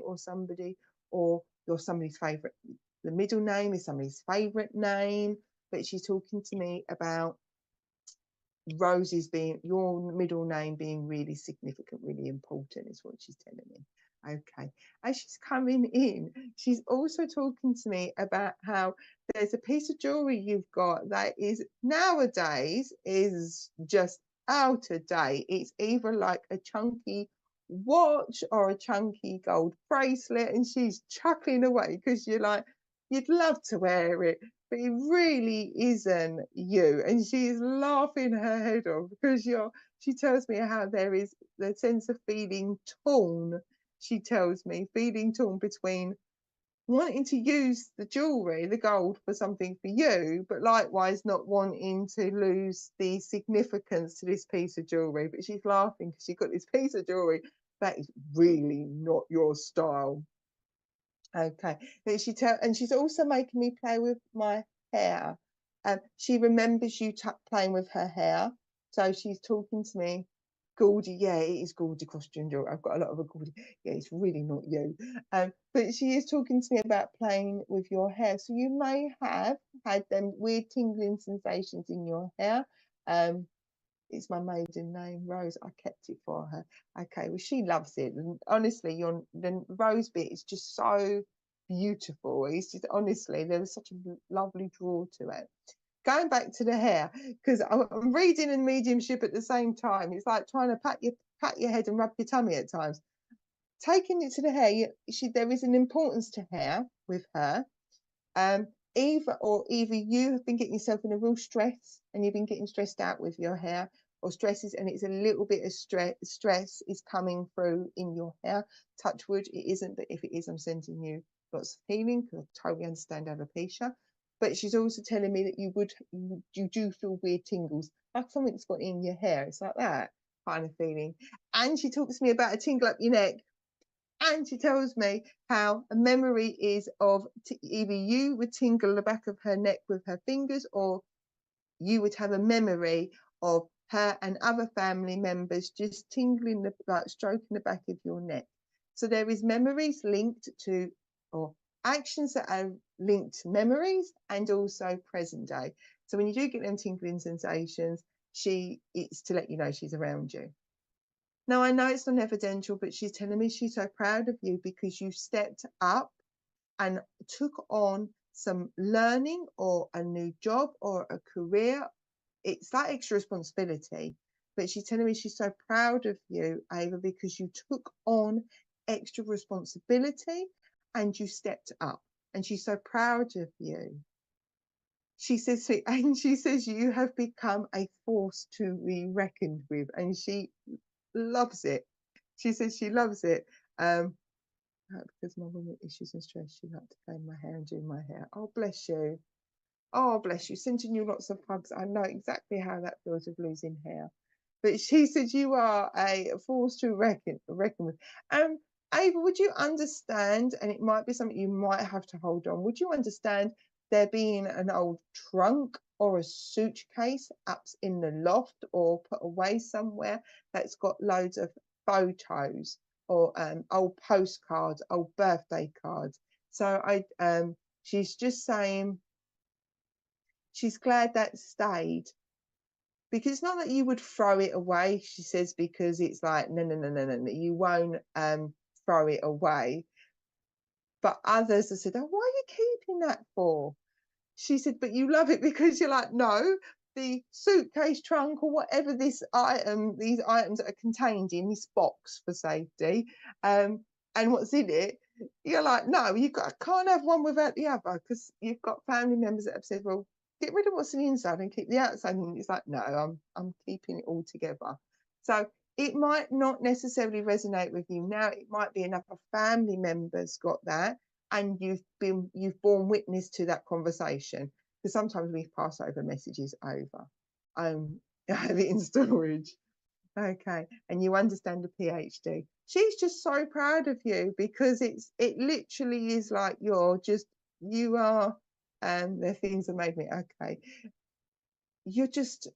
or you're somebody's favourite. The middle name is somebody's favourite name, but she's talking to me about Rose's being, your middle name being really significant, really important is what she's telling me. Okay, as she's coming in, she's also talking to me about how there's a piece of jewelry you've got that is nowadays is just out of date. It's either like a chunky watch or a chunky gold bracelet, and she's chuckling away because you're like, you'd love to wear it, but it really isn't you. And she's laughing her head off because she tells me how there is the sense of feeling torn. She tells me feeling torn between wanting to use the jewelry, the gold, for something for you, but likewise not wanting to lose the significance to this piece of jewelry. But she's laughing because she got this piece of jewelry that is really not your style. Okay, and she's also making me play with my hair. She remembers you playing with her hair, so she's talking to me. Goldie, yeah, it is Goldie costume. I've got a lot of a Goldie. Yeah, it's really not you. But she is talking to me about playing with your hair. So you may have had them weird tingling sensations in your hair. It's my maiden name, Rose. I kept it for her. Okay, well, she loves it. And honestly, the Rose bit is just so beautiful. It's just, honestly, there was such a lovely draw to it. Going back to the hair, because I'm reading and mediumship at the same time. It's like trying to pat your head and rub your tummy at times. Taking it to the hair, there is an importance to hair with her. either you have been getting yourself in a real stress and you've been getting stressed out with your hair, or stresses and it's a little bit of stress is coming through in your hair. Touch wood, it isn't, but if it is, I'm sending you lots of healing because I totally understand alopecia. But she's also telling me that you do feel weird tingles, like something's got in your hair. It's like that kind of feeling. And she talks to me about a tingle up your neck. And she tells me how a memory is of either you would tingle the back of her neck with her fingers, or you would have a memory of her and other family members just tingling like stroking the back of your neck. So there is memories linked to, or actions that are linked to memories and also present day. So when you do get them tingling sensations, it's to let you know she's around you. Now, I know it's not evidential, but she's telling me she's so proud of you because you stepped up and took on some learning or a new job or a career. It's that extra responsibility, but she's telling me she's so proud of you, Ava, because you took on extra responsibility and you stepped up. And she's so proud of you. She says, and she says you have become a force to be reckoned with, and she loves it. She says she loves it. Because my woman issues and stress, she likes to comb my hair and do my hair. Oh, bless you. Oh, bless you. Sending you lots of hugs. I know exactly how that feels of losing hair. But she said you are a force to reckon with. Ava, would you understand, and it might be something you might have to hold on, would you understand there being an old trunk or a suitcase up in the loft or put away somewhere that's got loads of photos or old postcards, old birthday cards? So she's just saying she's glad that stayed, because it's not that you would throw it away, she says, because it's like no, you won't throw it away. But others have said, oh, why are you keeping that for? She said, but you love it because you're like, no, the suitcase, trunk, or whatever these items are contained in this box for safety, and what's in it, you're like, no, can't have one without the other, because you've got family members that have said, well, get rid of what's on the inside and keep the outside. And it's like, no, I'm keeping it all together. So it might not necessarily resonate with you now. It might be another family member's got that, and you've borne witness to that conversation, because sometimes we pass over messages over. I have it in storage. Okay, and you understand the PhD. She's just so proud of you, because it literally is like you are, the things that made me okay. You're just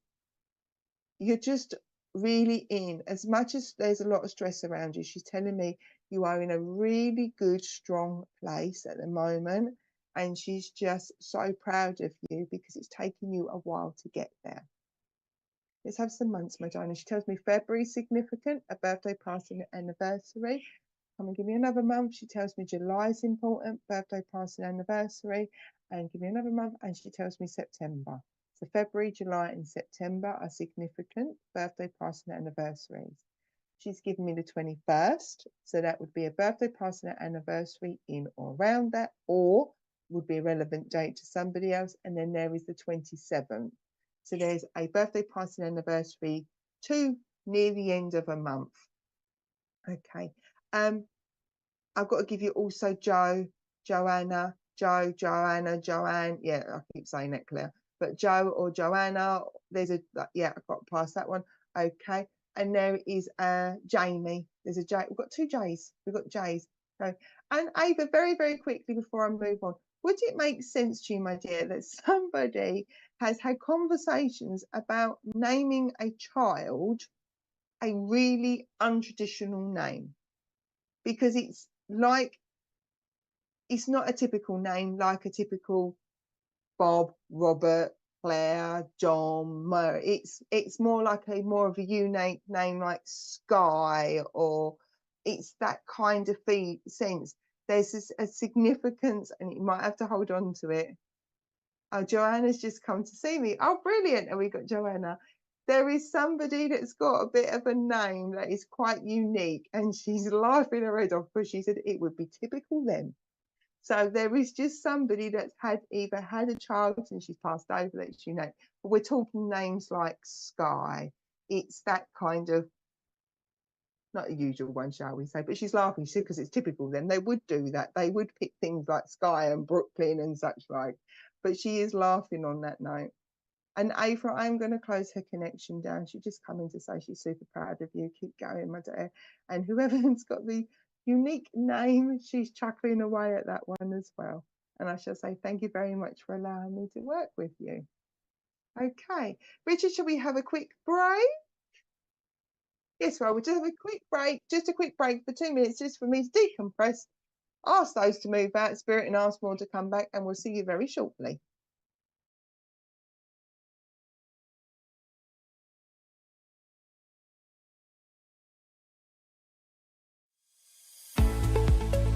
really in, as much as there's a lot of stress around you, she's telling me you are in a really good, strong place at the moment. And she's just so proud of you because it's taken you a while to get there. Let's have some months, Madonna. She tells me February significant, a birthday party and anniversary. Come and give me another month. She tells me July is important, birthday party and anniversary. And give me another month. And she tells me September. So February, July, and September are significant birthday party and anniversaries. She's given me the 21st. So that would be a birthday party and anniversary in or around that, or would be a relevant date to somebody else. And then there is the 27th. So there's a birthday party and anniversary to near the end of a month. Okay. I've got to give you also Joanna, Joanne. Yeah, I keep saying that, Claire. But Joe or Joanna, there's yeah, I've got to pass that one. Okay. And there is Jamie. There's a J. We've got two J's. We've got J's. Okay. And Ava, very, very quickly before I move on, would it make sense to you, my dear, that somebody has had conversations about naming a child a really untraditional name? Because it's not a typical name, like a typical Bob, Robert, Claire, John, Mo. It's more like more of a unique name, like Sky, or it's that kind of sense. There's a significance, and you might have to hold on to it. Oh, Joanna's just come to see me. Oh, brilliant. And we got Joanna. There is somebody that's got a bit of a name that is quite unique, and she's laughing her head off because she said it would be typical them. So there is just somebody that's either had a child and she's passed over, that you know. But we're talking names like Sky. It's that kind of, not a usual one, shall we say, but she's laughing because it's typical them. They would do that. They would pick things like Sky and Brooklyn and such like. But she is laughing on that note. And Ava, I'm going to close her connection down. She just come in to say she's super proud of you. Keep going, my dear. And whoever's got the unique name, she's chuckling away at that one as well. And I shall say thank you very much for allowing me to work with you. Okay. Richard, shall we have a quick break? Yes, well, we'll just have a quick break, just a quick break for 2 minutes, just for me to decompress, ask those to move out, Spirit and ask more to come back, and we'll see you very shortly.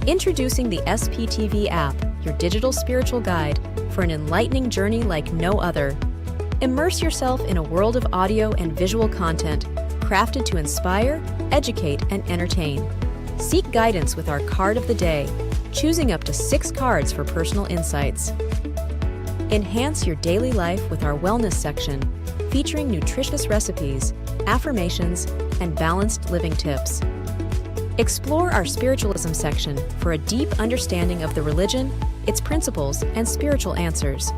Introducing the SPTV app, your digital spiritual guide, for an enlightening journey like no other. Immerse yourself in a world of audio and visual content crafted to inspire, educate, and entertain. Seek guidance with our card of the day, choosing up to 6 cards for personal insights. Enhance your daily life with our wellness section, featuring nutritious recipes, affirmations, and balanced living tips. Explore our spiritualism section for a deep understanding of the religion, its principles, and spiritual answers.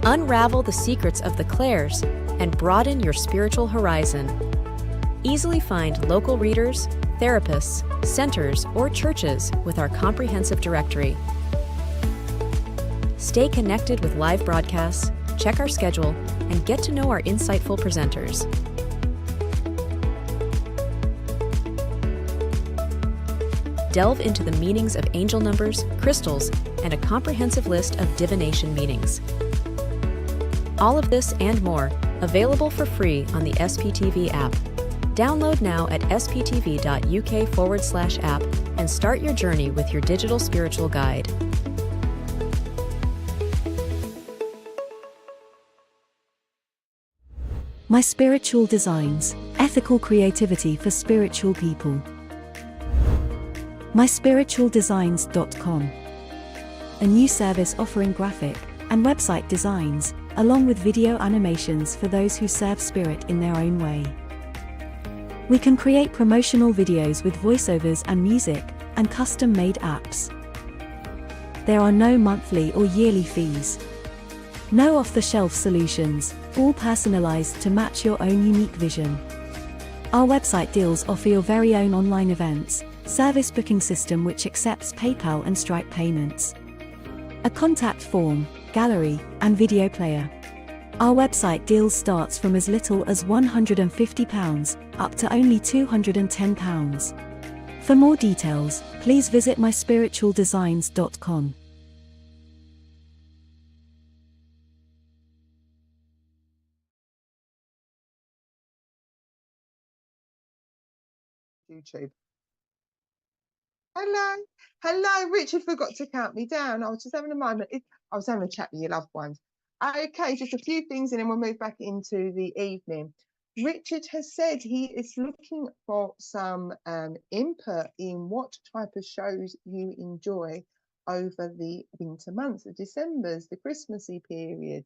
Unravel the secrets of the clairs and broaden your spiritual horizon. Easily find local readers, therapists, centers, or churches with our comprehensive directory. Stay connected with live broadcasts, check our schedule, and get to know our insightful presenters. Delve into the meanings of angel numbers, crystals, and a comprehensive list of divination meanings. All of this and more, available for free on the SPTV app. Download now at sptv.uk/app and start your journey with your digital spiritual guide. My Spiritual Designs, ethical creativity for spiritual people. myspiritualdesigns.com. A new service offering graphic and website designs, along with video animations for those who serve spirit in their own way. We can create promotional videos with voiceovers and music, and custom-made apps. There are no monthly or yearly fees. No off-the-shelf solutions, all personalized to match your own unique vision. Our website deals offer your very own online events, service booking system which accepts PayPal and Stripe payments, a contact form, gallery, and video player. Our website deals starts from as little as £150 up to only £210. For more details, please visit myspiritualdesigns.com. YouTube. Hello, Richard forgot to count me down. I was just having a moment. I was having a chat with your loved ones. Okay, just a few things and then we'll move back into the evening. Richard has said he is looking for some input in what type of shows you enjoy over the winter months, the Decembers, the Christmassy period.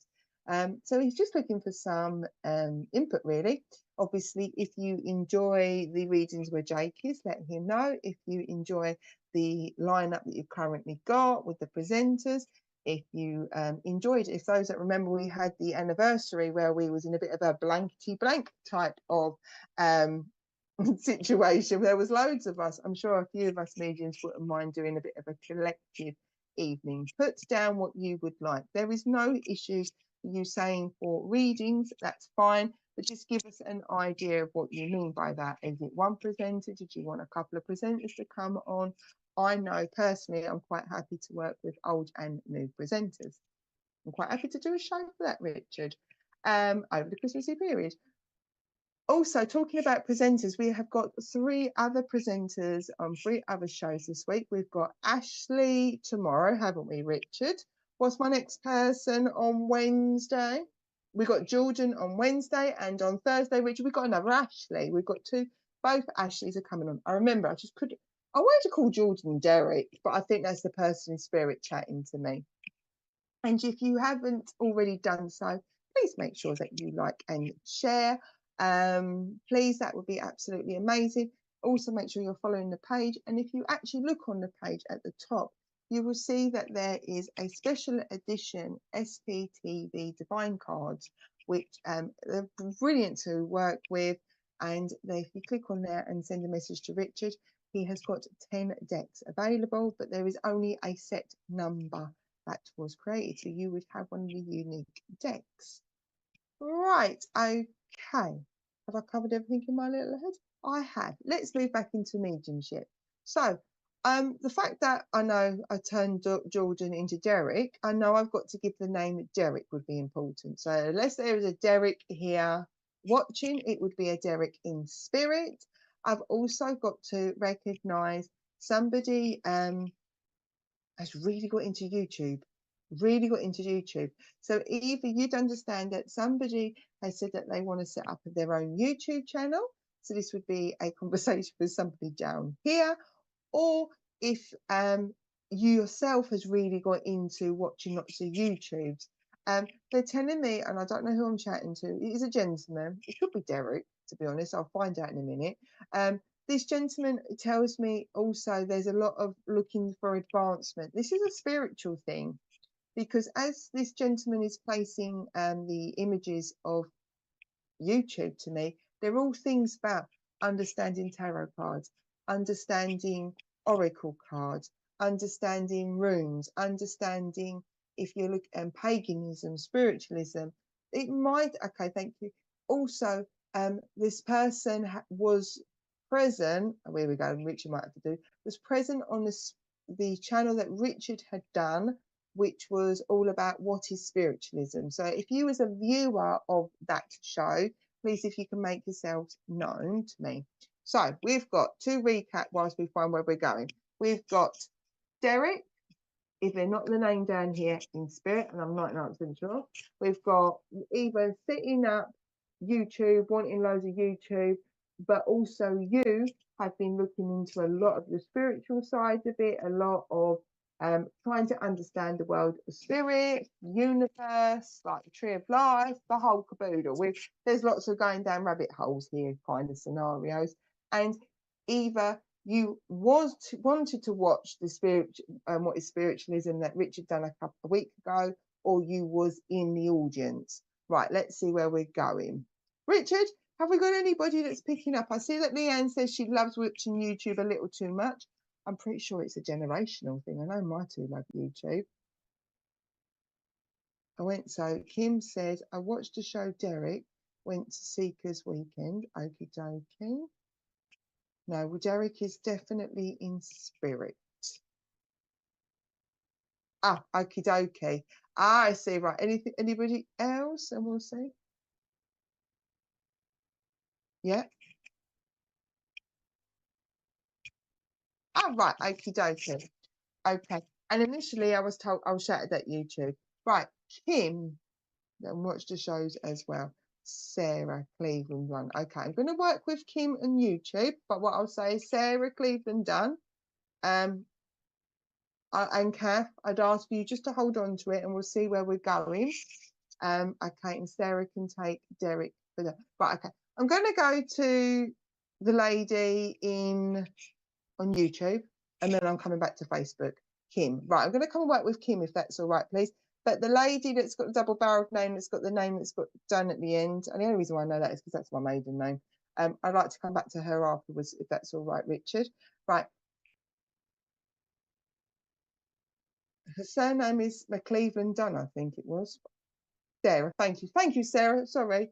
So he's just looking for some input, really. Obviously, if you enjoy the readings where Jake is, let him know. If you enjoy the lineup that you've currently got with the presenters, if you enjoyed, if those that remember, we had the anniversary where we was in a bit of a blankety blank type of situation. There was loads of us. I'm sure a few of us mediums wouldn't mind doing a bit of a collective evening. Put down what you would like. There is no issues you saying for readings, that's fine, but just give us an idea of what you mean by that. Is it one presenter? Did you want a couple of presenters to come on? I know personally I'm quite happy to work with old and new presenters. I'm quite happy to do a show for that, Richard, over the Christmassy period. Also, talking about presenters, we have got 3 other presenters on 3 other shows this week. We've got Ashley tomorrow, haven't we, Richard? What's my next person on Wednesday? We've got Jordan on Wednesday, and on Thursday, Richard, we've got another Ashley. We've got 2, both Ashleys are coming on. I remember, I just couldn't, I wanted to call Jordan Derek, but I think that's the person in spirit chatting to me. And if you haven't already done so, please make sure that you like and share. Please, that would be absolutely amazing. Also, make sure you're following the page. And if you actually look on the page at the top, you will see that there is a special edition SPTV Divine cards, which they're brilliant to work with. And if you click on there and send a message to Richard, he has got 10 decks available, but there is only a set number that was created, so you would have one of the unique decks. Right, okay. Have I covered everything in my little head? I have. Let's move back into mediumship. So, the fact that I know I turned Jordan into Derek, I know I've got to give the name Derek would be important. So, unless there is a Derek here watching, it would be a Derek in spirit. I've also got to recognise somebody has really got into YouTube, So either you'd understand that somebody has said that they want to set up their own YouTube channel. So this would be a conversation with somebody down here, or if you yourself has really got into watching lots of YouTubes. They're telling me, and I don't know who I'm chatting to, it is a gentleman, it could be Derek, to be honest, I'll find out in a minute. This gentleman tells me also there's a lot of looking for advancement. This is a spiritual thing, because as this gentleman is placing the images of YouTube to me, they're all things about understanding tarot cards, understanding oracle cards, understanding runes, understanding, if you look at paganism, spiritualism. It might, okay, thank you. Also, this person was present, oh, here we go, Richard might have to do, was present on the channel that Richard had done, which was all about what is spiritualism. So if you as a viewer of that show, please, if you can make yourselves known to me. So we've got, to recap whilst we find where we're going, we've got Derek, if they're not the name down here in spirit, and I'm 99% sure, we've got either setting up YouTube, wanting loads of YouTube, but also you have been looking into a lot of the spiritual side of it, a lot of trying to understand the world of spirit, universe, like the tree of life, the whole caboodle. There's lots of going down rabbit holes here kind of scenarios. And either you wanted to watch the spirit, what is spiritualism that Richard done a week ago, or you was in the audience. Right, let's see where we're going. Richard, have we got anybody that's picking up? I see that Leanne says she loves watching YouTube a little too much. I'm pretty sure it's a generational thing. I know my two love YouTube. So Kim said, I watched the show Derek, went to Seekers Weekend. Okie dokie. No, well, Derek is definitely in spirit. Ah, okie dokie. Ah, I see, right. Anybody else? And we'll see. Yeah. Ah, right, okie dokie. Okay. And initially I was told I was shouted at YouTube. Right, Kim, then watch the shows as well. Sarah Cleveland one. Okay, I'm going to work with Kim and YouTube, but what I'll say is Sarah Cleveland done. And Kath, I'd ask you just to hold on to it and we'll see where we're going. Okay, and Sarah can take Derek for that. Right, okay. I'm going to go to the lady on YouTube, and then I'm coming back to Facebook. Kim. Right, I'm going to come and work with Kim if that's all right, please. But the lady that's got the double-barreled name, that's got the name that's got done at the end, and the only reason why I know that is because that's my maiden name. I'd like to come back to her afterwards if that's all right, Richard. Right. Her surname is McCleveland Dunn, I think it was. Sarah, thank you. Thank you, Sarah. Sorry.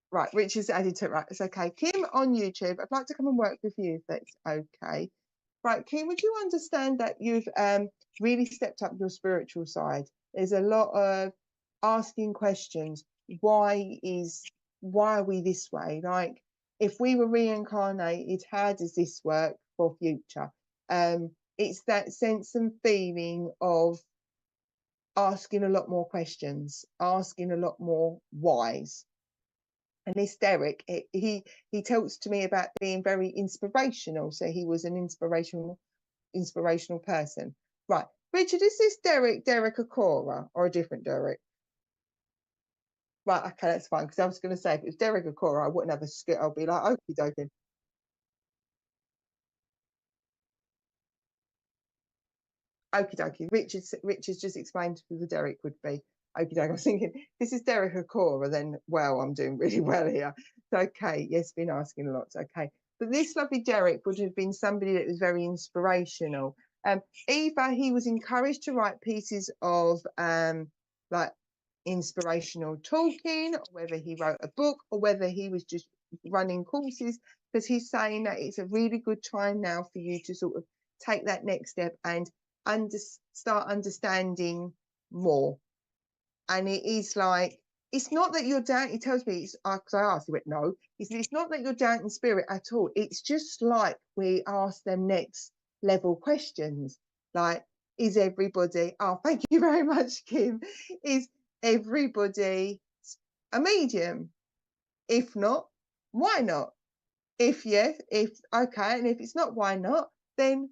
Right, Richard's added to it. Right, it's okay. Kim on YouTube, I'd like to come and work with you if that's okay. Right, Kim, would you understand that you've really stepped up your spiritual side? There's a lot of asking questions. Why are we this way? Like, if we were reincarnated, how does this work for future? It's that sense and feeling of asking a lot more questions, asking a lot more whys. And this Derek, he talks to me about being very inspirational. So he was an inspirational person. Right. Richard, is this Derek Acora or a different Derek? Right, okay, that's fine. Because I was going to say, if it was Derek Acora, I wouldn't have a skit. I'll be like, okie dokie. Okie dokie. Richard's just explained who the Derek would be. Okie dokie. I was thinking, this is Derek Acora, then, well, I'm doing really well here. So, okay, yes, been asking a lot. Okay. But this lovely Derek would have been somebody that was very inspirational. Either he was encouraged to write pieces of like inspirational talking, or whether he wrote a book, or whether he was just running courses, because he's saying that it's a really good time now for you to sort of take that next step and start understanding more. And it is like, it's not that you're down, he tells me, because I asked, he went, no, it's not that you're down in spirit at all. It's just like we ask them next level questions, like, is everybody, oh, thank you very much, Kim, is everybody a medium? If not, why not? If yes, if okay, and if it's not, why not? Then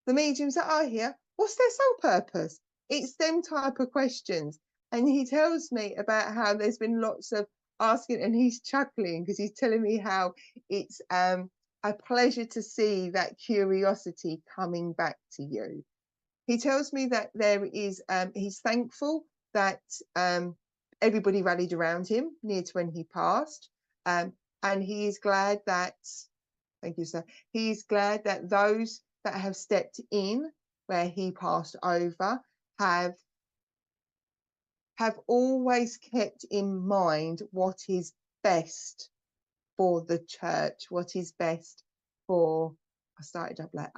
the mediums that are here, what's their sole purpose? It's them type of questions. And he tells me about how there's been lots of asking, and he's chuckling because he's telling me how it's a pleasure to see that curiosity coming back to you. He tells me that there is, he's thankful that everybody rallied around him near to when he passed. And he is glad that, thank you, sir, he is glad that those that have stepped in where he passed over have always kept in mind what is best for the church, what is best for, I started up like,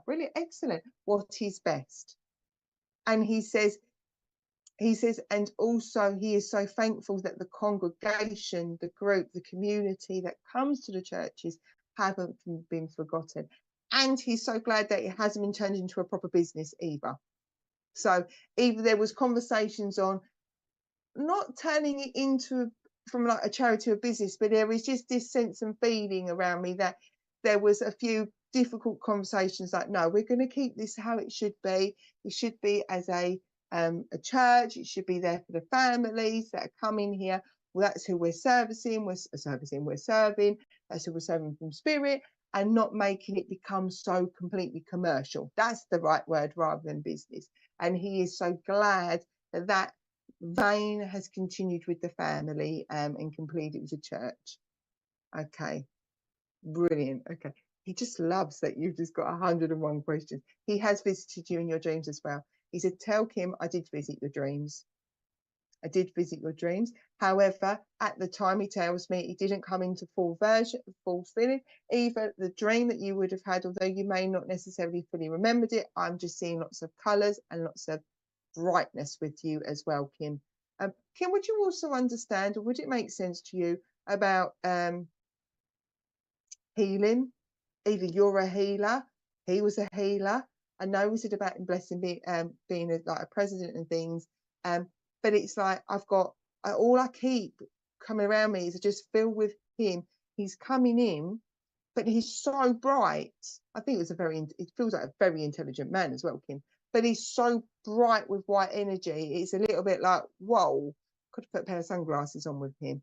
brilliant, excellent, what is best. And he says, and also he is so thankful that the congregation, the group, the community that comes to the churches haven't been forgotten. And he's so glad that it hasn't been turned into a proper business either. So either there was conversations on not turning it into from like a charity to a business, but there is just this sense and feeling around me that there was a few difficult conversations like, no, we're going to keep this how it should be. It should be as a church. It should be there for the families that are coming here. Well, that's who we're serving. That's who we're serving from spirit, and not making it become so completely commercial. That's the right word, rather than business. And he is so glad that that vein has continued with the family and completed with the church. Okay, brilliant. Okay, he just loves that you've just got 101 questions. He has visited you in your dreams as well. He said, tell Kim I did visit your dreams. I did visit your dreams. However, at the time, he tells me, it didn't come into fulfilling either the dream that you would have had, although you may not necessarily fully remembered it. I'm just seeing lots of colours and lots of brightness with you as well, Kim. Kim, would you also understand, or would it make sense to you about healing? Either you're a healer, he was a healer. I know we said about blessing being like a president and things, but it's like I've got all I keep coming around me is just filled with him. He's coming in, but he's so bright. I think it feels like a very intelligent man as well, Kim. But he's so bright with white energy. It's a little bit like, whoa, could have put a pair of sunglasses on with him.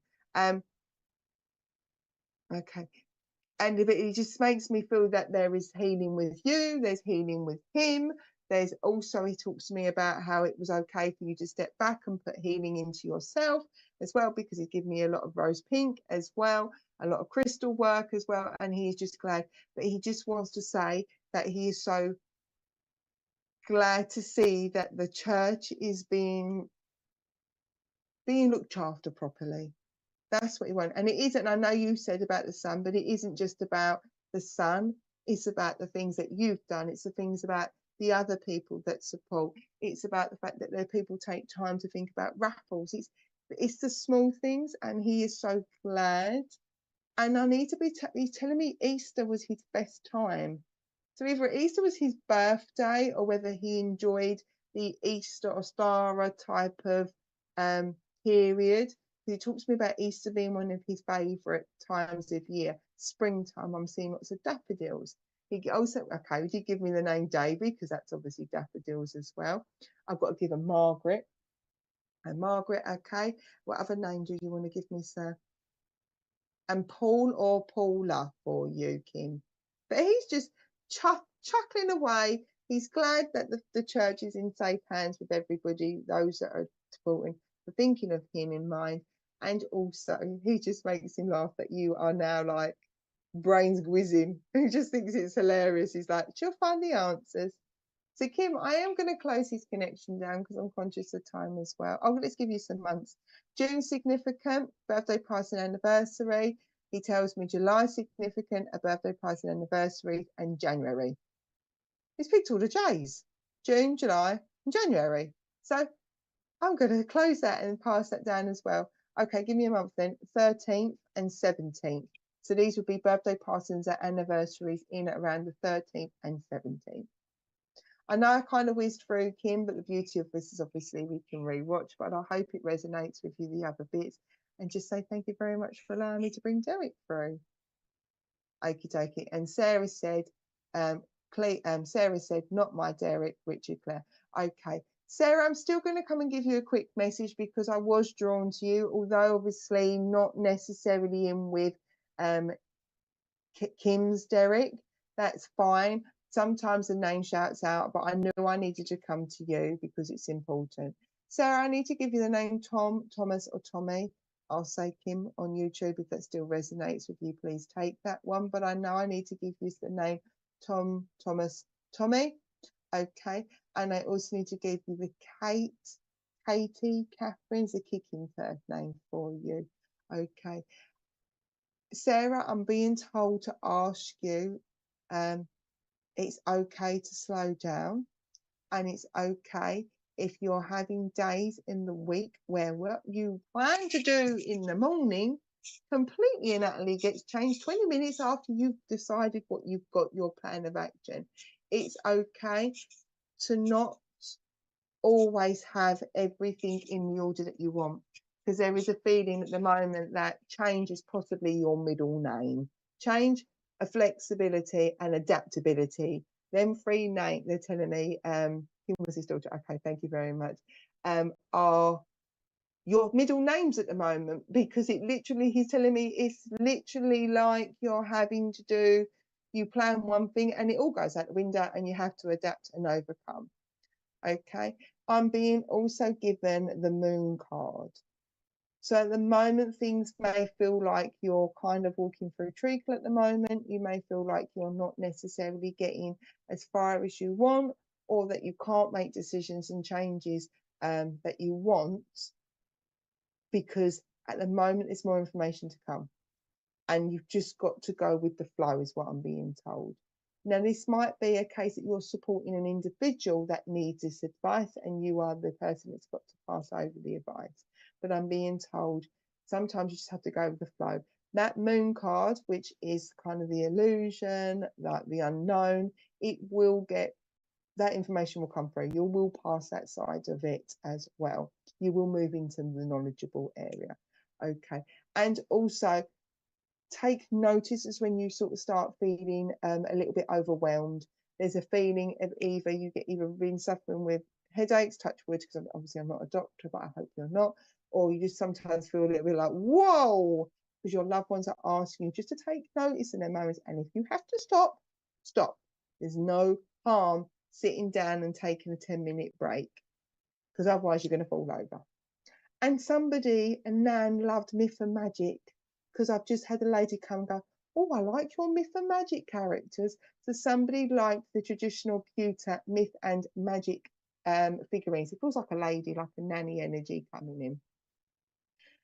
Okay. And it just makes me feel that there is healing with you, there's healing with him. There's also, he talks to me about how it was okay for you to step back and put healing into yourself as well, because he's given me a lot of rose pink as well, a lot of crystal work as well. And he's just glad, but he just wants to say that he is so glad to see that the church is being looked after properly. That's what he wants. And it isn't, I know you said about the sun, but it isn't just about the sun. It's about the things that you've done. It's the things about the other people that support. It's about the fact that the people take time to think about raffles. It's the small things, and he is so glad. And I need to be, he's telling me Easter was his best time. So either Easter was his birthday, or whether he enjoyed the Easter Ostara type of period. He talks to me about Easter being one of his favourite times of year. Springtime, I'm seeing lots of daffodils. He also, okay, he did give me the name Davy because that's obviously daffodils as well. I've got to give him Margaret. And Margaret, okay. What other name do you want to give me, sir? And Paul or Paula for you, Kim. But he's just chuckling away. He's glad that the church is in safe hands with everybody, those that are supporting, for thinking of him in mind. And also, he just makes him laugh that you are now like brains whizzing. He just thinks it's hilarious. He's like, she'll find the answers. So, Kim, I am going to close his connection down because I'm conscious of time as well. Oh, let's give you some months. June significant, birthday, price, and anniversary. He tells me July significant, a birthday, price, and anniversary, and January. He's picked all the J's. June, July, and January. So I'm going to close that and pass that down as well. Okay, give me a month then. 13th and 17th. So these would be birthday, parsons, and anniversaries in around the 13th and 17th. I know I kind of whizzed through, Kim, but the beauty of this is obviously we can rewatch, but I hope it resonates with you, the other bits, and just say thank you very much for allowing me to bring Derek through. Okie dokie. And Sarah said, Sarah said, not my Derek, Richard Clare. Okay. Sarah, I'm still going to come and give you a quick message because I was drawn to you, although obviously not necessarily in with Kim's Derek. That's fine. Sometimes the name shouts out, but I knew I needed to come to you because it's important. Sarah, I need to give you the name Tom, Thomas, or Tommy. I'll say Kim on YouTube if that still resonates with you. Please take that one. But I know I need to give you the name Tom, Thomas, Tommy. Okay. And I also need to give you the Katie, Catherine's a kicking third name for you. Okay. Sarah, I'm being told to ask you, it's okay to slow down, and it's okay if you're having days in the week where what you plan to do in the morning completely and utterly gets changed 20 minutes after you've decided what you've got your plan of action. It's okay to not always have everything in the order that you want, because there is a feeling at the moment that change is possibly your middle name. Change, a flexibility, and adaptability. Them three names, they're telling me, who was his daughter? Okay, thank you very much. Are your middle names at the moment, because it literally, he's telling me it's literally like you're having to do, you plan one thing and it all goes out the window and you have to adapt and overcome. Okay, I'm being also given the moon card. So at the moment, things may feel like you're kind of walking through treacle at the moment. You may feel like you're not necessarily getting as far as you want, or that you can't make decisions and changes that you want, because at the moment there's more information to come. And you've just got to go with the flow is what I'm being told. Now, this might be a case that you're supporting an individual that needs this advice and you are the person that's got to pass over the advice. But I'm being told sometimes you just have to go with the flow. That moon card, which is kind of the illusion, like the unknown, it will get, that information will come through. You will pass that side of it as well. You will move into the knowledgeable area. Okay. And also, take notice as when you sort of start feeling a little bit overwhelmed. There's a feeling of either you get either been suffering with headaches, touch wood, because obviously I'm not a doctor, but I hope you're not, or you just sometimes feel a little bit like, whoa, because your loved ones are asking you just to take notice in their moments. And if you have to stop, stop. There's no harm sitting down and taking a 10-minute break, because otherwise you're going to fall over. And somebody, a Nan, loved Myth and Magic, because I've just had a lady come and go, oh, I like your Myth and Magic characters. So somebody liked the traditional pewter Myth and Magic figurines. It feels like a lady, like a nanny energy coming in.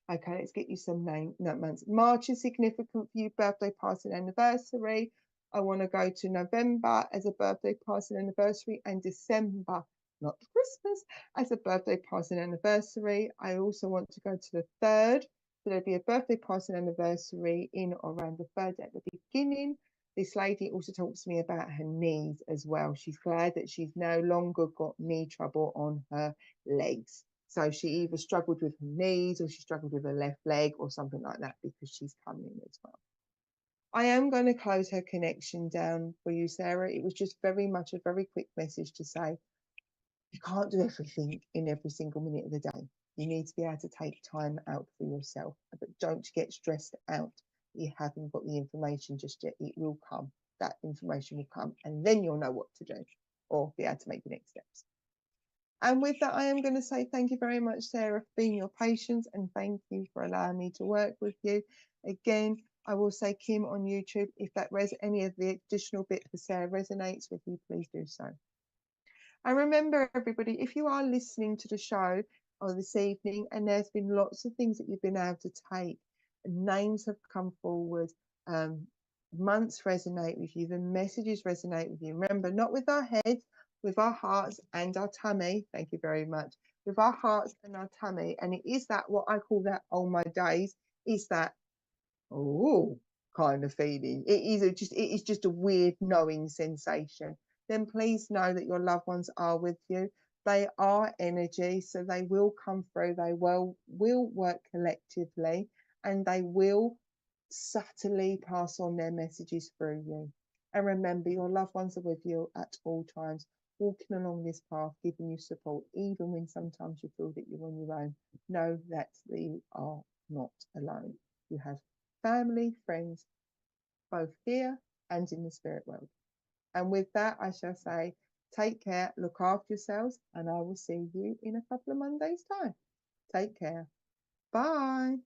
Okay, let's get you some months. March is significant for you, birthday, passing, anniversary. I want to go to November as a birthday, passing, anniversary, and December, not Christmas, as a birthday, passing, anniversary. I also want to go to the 3rd. So there'll be a birthday, passing, anniversary in or around the 3rd at the beginning. This lady also talks to me about her knees as well. She's glad that she's no longer got knee trouble on her legs. So she either struggled with her knees or she struggled with her left leg or something like that, because she's coming in as well. I am going to close her connection down for you, Sarah. It was just very much a very quick message to say, you can't do everything in every single minute of the day. You need to be able to take time out for yourself, but don't get stressed out. You haven't got the information just yet. It will come. That information will come, and then you'll know what to do or be able to make the next steps. And with that, I am going to say thank you very much, Sarah, for being your patience, and thank you for allowing me to work with you. Again, I will say Kim on YouTube, if that any of the additional bit for Sarah resonates with you, please do so. And remember, everybody, if you are listening to the show this evening and there's been lots of things that you've been able to take, names have come forward, months resonate with you, the messages resonate with you. Remember, not with our heads, with our hearts and our tummy. Thank you very much. With our hearts and our tummy. And it is that, what I call that, oh my days, is that, oh, kind of feeling. It is just a weird knowing sensation. Then please know that your loved ones are with you. They are energy, so they will come through. They will work collectively, and they will subtly pass on their messages through you. And remember, your loved ones are with you at all times, walking along this path, giving you support, even when sometimes you feel that you're on your own. Know that you are not alone. You have family, friends, both here and in the spirit world. And with that, I shall say, take care, look after yourselves, and I will see you in a couple of Mondays' time. Take care. Bye.